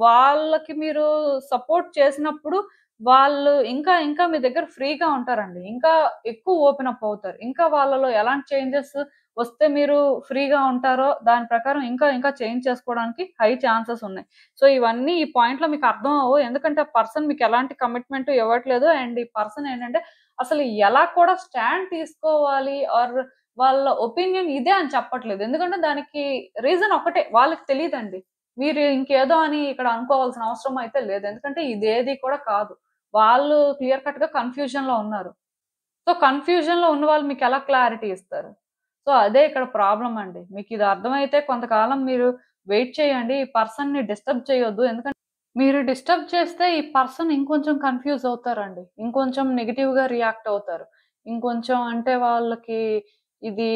వాళ్ళకి మీరు సపోర్ట్ చేసినప్పుడు వాళ్ళు ఇంకా, ఇంకా మీ దగ్గర ఫ్రీగా ఉంటారండి. ఇంకా ఎక్కువ ఓపెన్ అప్ అవుతారు. ఇంకా వాళ్ళలో ఎలాంటి చేంజెస్ వస్తే మీరు ఫ్రీగా ఉంటారో, దాని ప్రకారం ఇంకా, ఇంకా చేంజ్ చేసుకోవడానికి హై ఛాన్సెస్ ఉన్నాయి. సో, ఇవన్నీ ఈ పాయింట్‌లో మీకు అర్థం అవ్వవు. ఎందుకంటే, ఆ పర్సన్ మీకు ఎలాంటి కమిట్మెంట్ ఇవ్వట్లేదు. అండ్ ఈ పర్సన్ ఏంటంటే, అసలు ఎలా కూడా స్టాండ్ తీసుకోవాలి ఆర్ వాళ్ళ ఒపీనియన్ ఇదే అని చెప్పట్లేదు. ఎందుకంటే, దానికి రీజన్ ఒకటే వాళ్ళకి తెలీదండి. మీరు ఇంకేదో అని ఇక్కడ అనుకోవాల్సిన అవసరం అయితే లేదు. ఎందుకంటే, ఇదేది కూడా కాదు. వాళ్ళు క్లియర్ కట్‌గా కన్‌ఫ్యూజన్‌లో ఉన్నారు. సో, కన్‌ఫ్యూజన్‌లో ఉన్నవాళ్ళు మీకెలా క్లారిటీ ఇస్తారు? సో, అదే ఇక్కడ ప్రాబ్లమ్ అండి. మీకిది అర్థమైతే కొంతకాలం మీరు వెయిట్ చేయండి. ఈ పర్సన్‌ని డిస్టర్బ్ చేయొద్దు. ఎందుకంటే మీరు డిస్టర్బ్ చేస్తే ఈ పర్సన్ ఇంకొంచెం కన్‌ఫ్యూజ్ అవుతారండి. ఇంకొంచెం నెగెటివ్‌గా రియాక్ట్ అవుతారు. ఇంకొంచెం అంటే వాళ్ళకి ఇది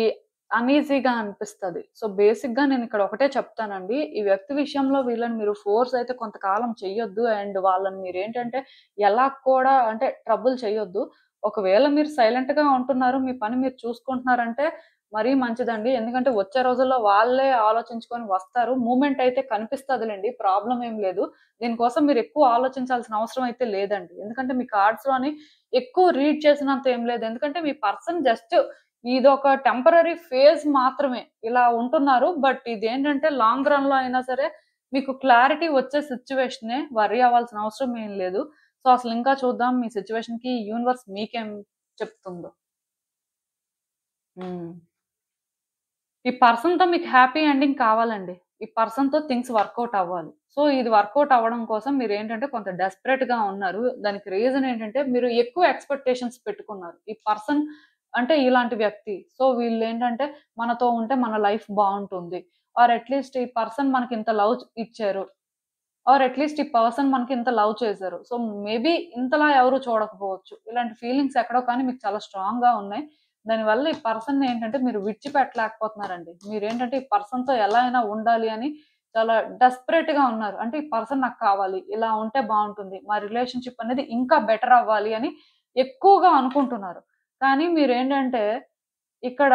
అన్‌ఈజీగా అనిపిస్తది. సో, బేసిక్‌గా నేనిక్కడ ఒకటే చెప్తానండి. ఈ వ్యక్తి విషయంలో వీళ్ళని మీరు ఫోర్స్ అయితే కొంతకాలం చెయ్యొద్దు. అండ్ వాళ్ళని మీరేంటంటే ఎలా కూడా అంటే ట్రబుల్ చేయొద్దు. ఒకవేళ మీరు సైలెంట్‌గా ఉంటున్నారు. మీ పని మీరు చూసుకుంటున్నారంటే మరీ మంచిదండి. ఎందుకంటే వచ్చే రోజుల్లో వాళ్ళే ఆలోచించుకొని వస్తారు. మూవ్‌మెంట్ అయితే కనిపిస్తదిలెండి. ప్రాబ్లమ్ ఏం లేదు. దీనికోసం మీరు ఎక్కువ ఆలోచించాల్సిన అవసరం అయితే లేదండి. ఎందుకంటే మీ కార్డ్స్‌లోని ఎక్కువ రీడ్ చేసినంత ఏం లేదు. ఎందుకంటే మీ పర్సన్ జస్ట్ ఇదొక టెంపరరీ ఫేజ్ మాత్రమే. ఇలా ఉంటున్నారు. బట్ ఇదేంటంటే లాంగ్ రన్‌లో అయినా సరే మీకు క్లారిటీ వచ్చే సిట్యుయేషనే. వర్రీ అవ్వాల్సిన అవసరం ఏం లేదు. సో, అసలింకా చూద్దాం మీ సిట్యుయేషన్‌కి యూనివర్స్ మీకేం చెప్తుందో. హ్మ్. ఈ పర్సన్‌తో మీకు హ్యాపీ ఎండింగ్ కావాలండి. ఈ పర్సన్‌తో థింగ్స్ వర్కౌట్ అవ్వాలి. సో, ఇది వర్కౌట్ అవ్వడం కోసం మీరేంటంటే కొంత డెస్పరేట్‌గా ఉన్నారు. దానికి రీజన్ ఏంటంటే మీరు ఎక్కువ ఎక్స్‌పెక్టేషన్స్ పెట్టుకున్నారు. ఈ పర్సన్ అంటే ఇలాంటి వ్యక్తి. సో, వీళ్ళేంటంటే మనతో ఉంటే మన లైఫ్ బావుంటుంది. ఆర్ అట్‌లీస్ట్ ఈ పర్సన్ మనకింత లవ్ ఇచ్చారు. ఆర్ అట్‌లీస్ట్ ఈ పర్సన్ మనకింత లవ్ చేశారు. సో, మేబీ ఇంతలా ఎవరు చూడకపోవచ్చు. ఇలాంటి ఫీలింగ్స్ ఎక్కడో కానీ మీకు చాలా స్ట్రాంగ్‌గా ఉన్నాయి. దానివల్ల ఈ పర్సన్‌ని ఏంటంటే మీరు విడిచిపెట్టలేకపోతున్నారండి. మీరేంటంటే ఈ పర్సన్‌తో ఎలా అయినా ఉండాలి అని చాలా డెస్పరేట్‌గా ఉన్నారు. అంటే ఈ పర్సన్ నాకు కావాలి. ఇలా ఉంటే బావుంటుంది. మా రిలేషన్‌షిప్ అనేది ఇంకా బెటర్ అవ్వాలి అని ఎక్కువగా అనుకుంటున్నారు. కానీ మీరేంటంటే ఇక్కడ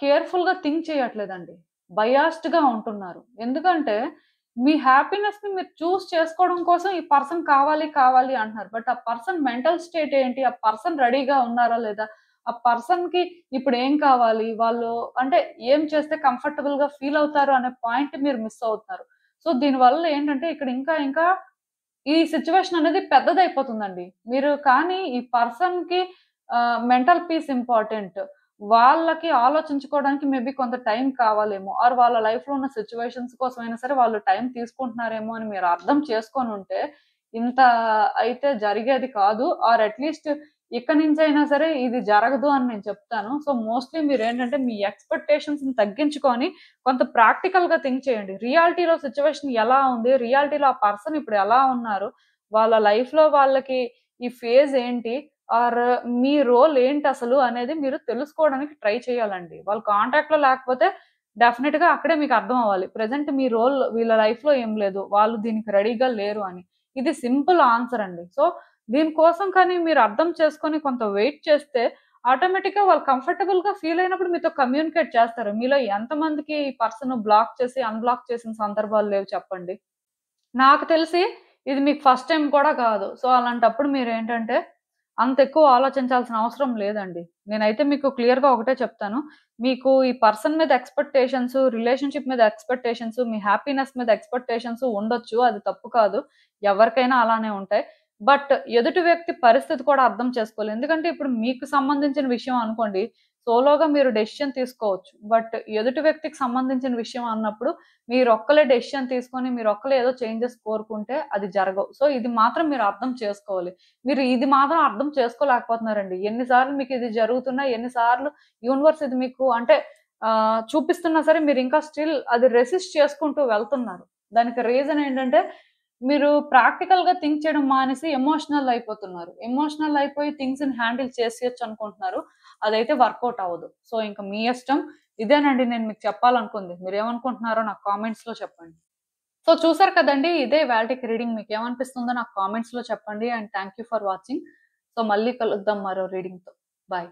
కేర్‌ఫుల్‌గా థింక్ చేయట్లేదండి. బయాస్డ్‌గా ఉంటున్నారు. ఎందుకంటే మీ హ్యాపీనెస్‌ని మీరు చేసుకోవడం కోసం ఈ పర్సన్ కావాలి, కావాలి అంటున్నారు. బట్ ఆ పర్సన్ మెంటల్ స్టేట్ ఏంటి? ఆ పర్సన్ రెడీగా ఉన్నారా లేదా? ఆ పర్సన్‌కి ఇప్పుడేం కావాలి? వాళ్ళు అంటే ఏం చేస్తే కంఫర్టబుల్‌గా ఫీల్ అవుతారు అనే పాయింట్ మీరు మిస్ అవుతున్నారు. సో, దీనివల్ల ఏంటంటే ఇక్కడ ఇంకా ఇంకా ఈ సిట్యుయేషన్ అనేది పెద్దదయిపోతుందండి. మీరు కానీ ఈ పర్సన్‌కి మెంటల్ పీస్ ఇంపార్టెంట్. వాళ్ళకి ఆలోచించుకోవడానికి మేబీ కొంత టైం కావాలేమో. ఆర్ వాళ్ళ లైఫ్‌లో ఉన్న సిట్యుయేషన్స్ కోసమైనా సరే వాళ్ళు టైం తీసుకుంటున్నారేమో అని మీరు అర్థం చేసుకొనుంటే, ఇంత అయితే జరిగేది కాదు. ఆర్ అట్‌లీస్ట్ ఇక నుంచైనా సరే ఇది జరగదు అని నేను చెప్తాను. సో, మోస్ట్‌లీ మీరేంటంటే మీ ఎక్స్‌పెక్టేషన్స్‌ని తగ్గించుకొని కొంత ప్రాక్టికల్‌గా థింక్ చేయండి. రియాలిటీలో సిట్యుయేషన్ ఎలా ఉంది? రియాలిటీలో ఆ పర్సన్ ఇప్పుడు ఎలా ఉన్నారు? వాళ్ళ లైఫ్‌లో వాళ్ళకి ఈ ఫేజ్ ఏంటి? ఆర్ మీ రోల్ ఏంటసలు అనేది మీరు తెలుసుకోవడానికి ట్రై చేయాలండి. వాళ్ళు కాంటాక్ట్‌లో లేకపోతే డెఫినిట్‌గా అక్కడే మీకు అర్థం అవ్వాలి. ప్రెజెంట్ మీ రోల్ వీళ్ళ లైఫ్‌లో ఏం లేదు. వాళ్ళు దీనికి రెడీగా లేరు అని. ఇది సింపుల్ ఆన్సర్ అండి. సో, దీనికోసం కానీ మీరు అర్థం చేసుకొని కొంత వెయిట్ చేస్తే ఆటోమేటిక్‌గా వాళ్ళు కంఫర్టబుల్‌గా ఫీల్ అయినప్పుడు మీతో కమ్యూనికేట్ చేస్తారు. మీలో ఎంతమందికి ఈ పర్సన్ బ్లాక్ చేసి, అన్‌బ్లాక్ చేసిన సందర్భాలు లేవు చెప్పండి? నాకు తెలిసి ఇది మీకు ఫస్ట్ టైమ్ కూడా కాదు. సో, అలాంటప్పుడు మీరేంటంటే అంత ఎక్కువ ఆలోచించాల్సిన అవసరం లేదండి. నేనైతే మీకు క్లియర్‌గా ఒకటే చెప్తాను. మీకు ఈ పర్సన్ మీద ఎక్స్‌పెక్టేషన్స్, రిలేషన్‌షిప్ మీద ఎక్స్‌పెక్టేషన్స్, మీ హ్యాపీనెస్ మీద ఎక్స్‌పెక్టేషన్స్ ఉండొచ్చు. అది తప్పు కాదు. ఎవరికైనా అలానే ఉంటాయి. బట్ ఎదుటి వ్యక్తి పరిస్థితి కూడా అర్థం చేసుకోవాలి. ఎందుకంటే ఇప్పుడు మీకు సంబంధించిన విషయం అనుకోండి. సోలోగా మీరు డెసిషన్ తీసుకోవచ్చు. బట్ ఎదుటి వ్యక్తికి సంబంధించిన విషయం అన్నప్పుడు మీరొక్కలే డెసిషన్ తీసుకొని మీరొక్కలే ఏదో చేంజెస్ కోరుకుంటే అది జరగవు. సో, ఇది మాత్రం మీరు అర్థం చేసుకోవాలి. మీరు ఇది మాత్రం అర్థం చేసుకోలేకపోతున్నారండి. ఎన్ని సార్లు మీకిది జరుగుతున్నా, ఎన్ని సార్లు యూనివర్స్ ఇది మీకు అంటే చూపిస్తున్నా సరే మీరింకా స్టిల్ అది రెసిస్ట్ చేసుకుంటూ వెళ్తున్నారు. దానికి రీజన్ ఏంటంటే మీరు ప్రాక్టికల్‌గా థింక్ చేయడం మానేసి ఎమోషనల్ అయిపోతున్నారు. ఎమోషనల్ అయిపోయి థింగ్స్‌ని హ్యాండిల్ చేసేయొచ్చు అనుకుంటున్నారు. అదైతే వర్కౌట్ అవ్వదు. సో, ఇంక మీ ఇష్టం. ఇదేనండి నేను మీకు చెప్పాలనుకుంది. మీరేమనుకుంటున్నారో నాకు కామెంట్స్‌లో చెప్పండి. సో, చూసారు కదండీ! ఇదే ఇవాల్టికి రీడింగ్. మీకేమనిపిస్తుందో నాకు కామెంట్స్‌లో చెప్పండి. And thank you for watching. So, మళ్ళీ కలుద్దాం మరో రీడింగ్‌తో. బాయ్.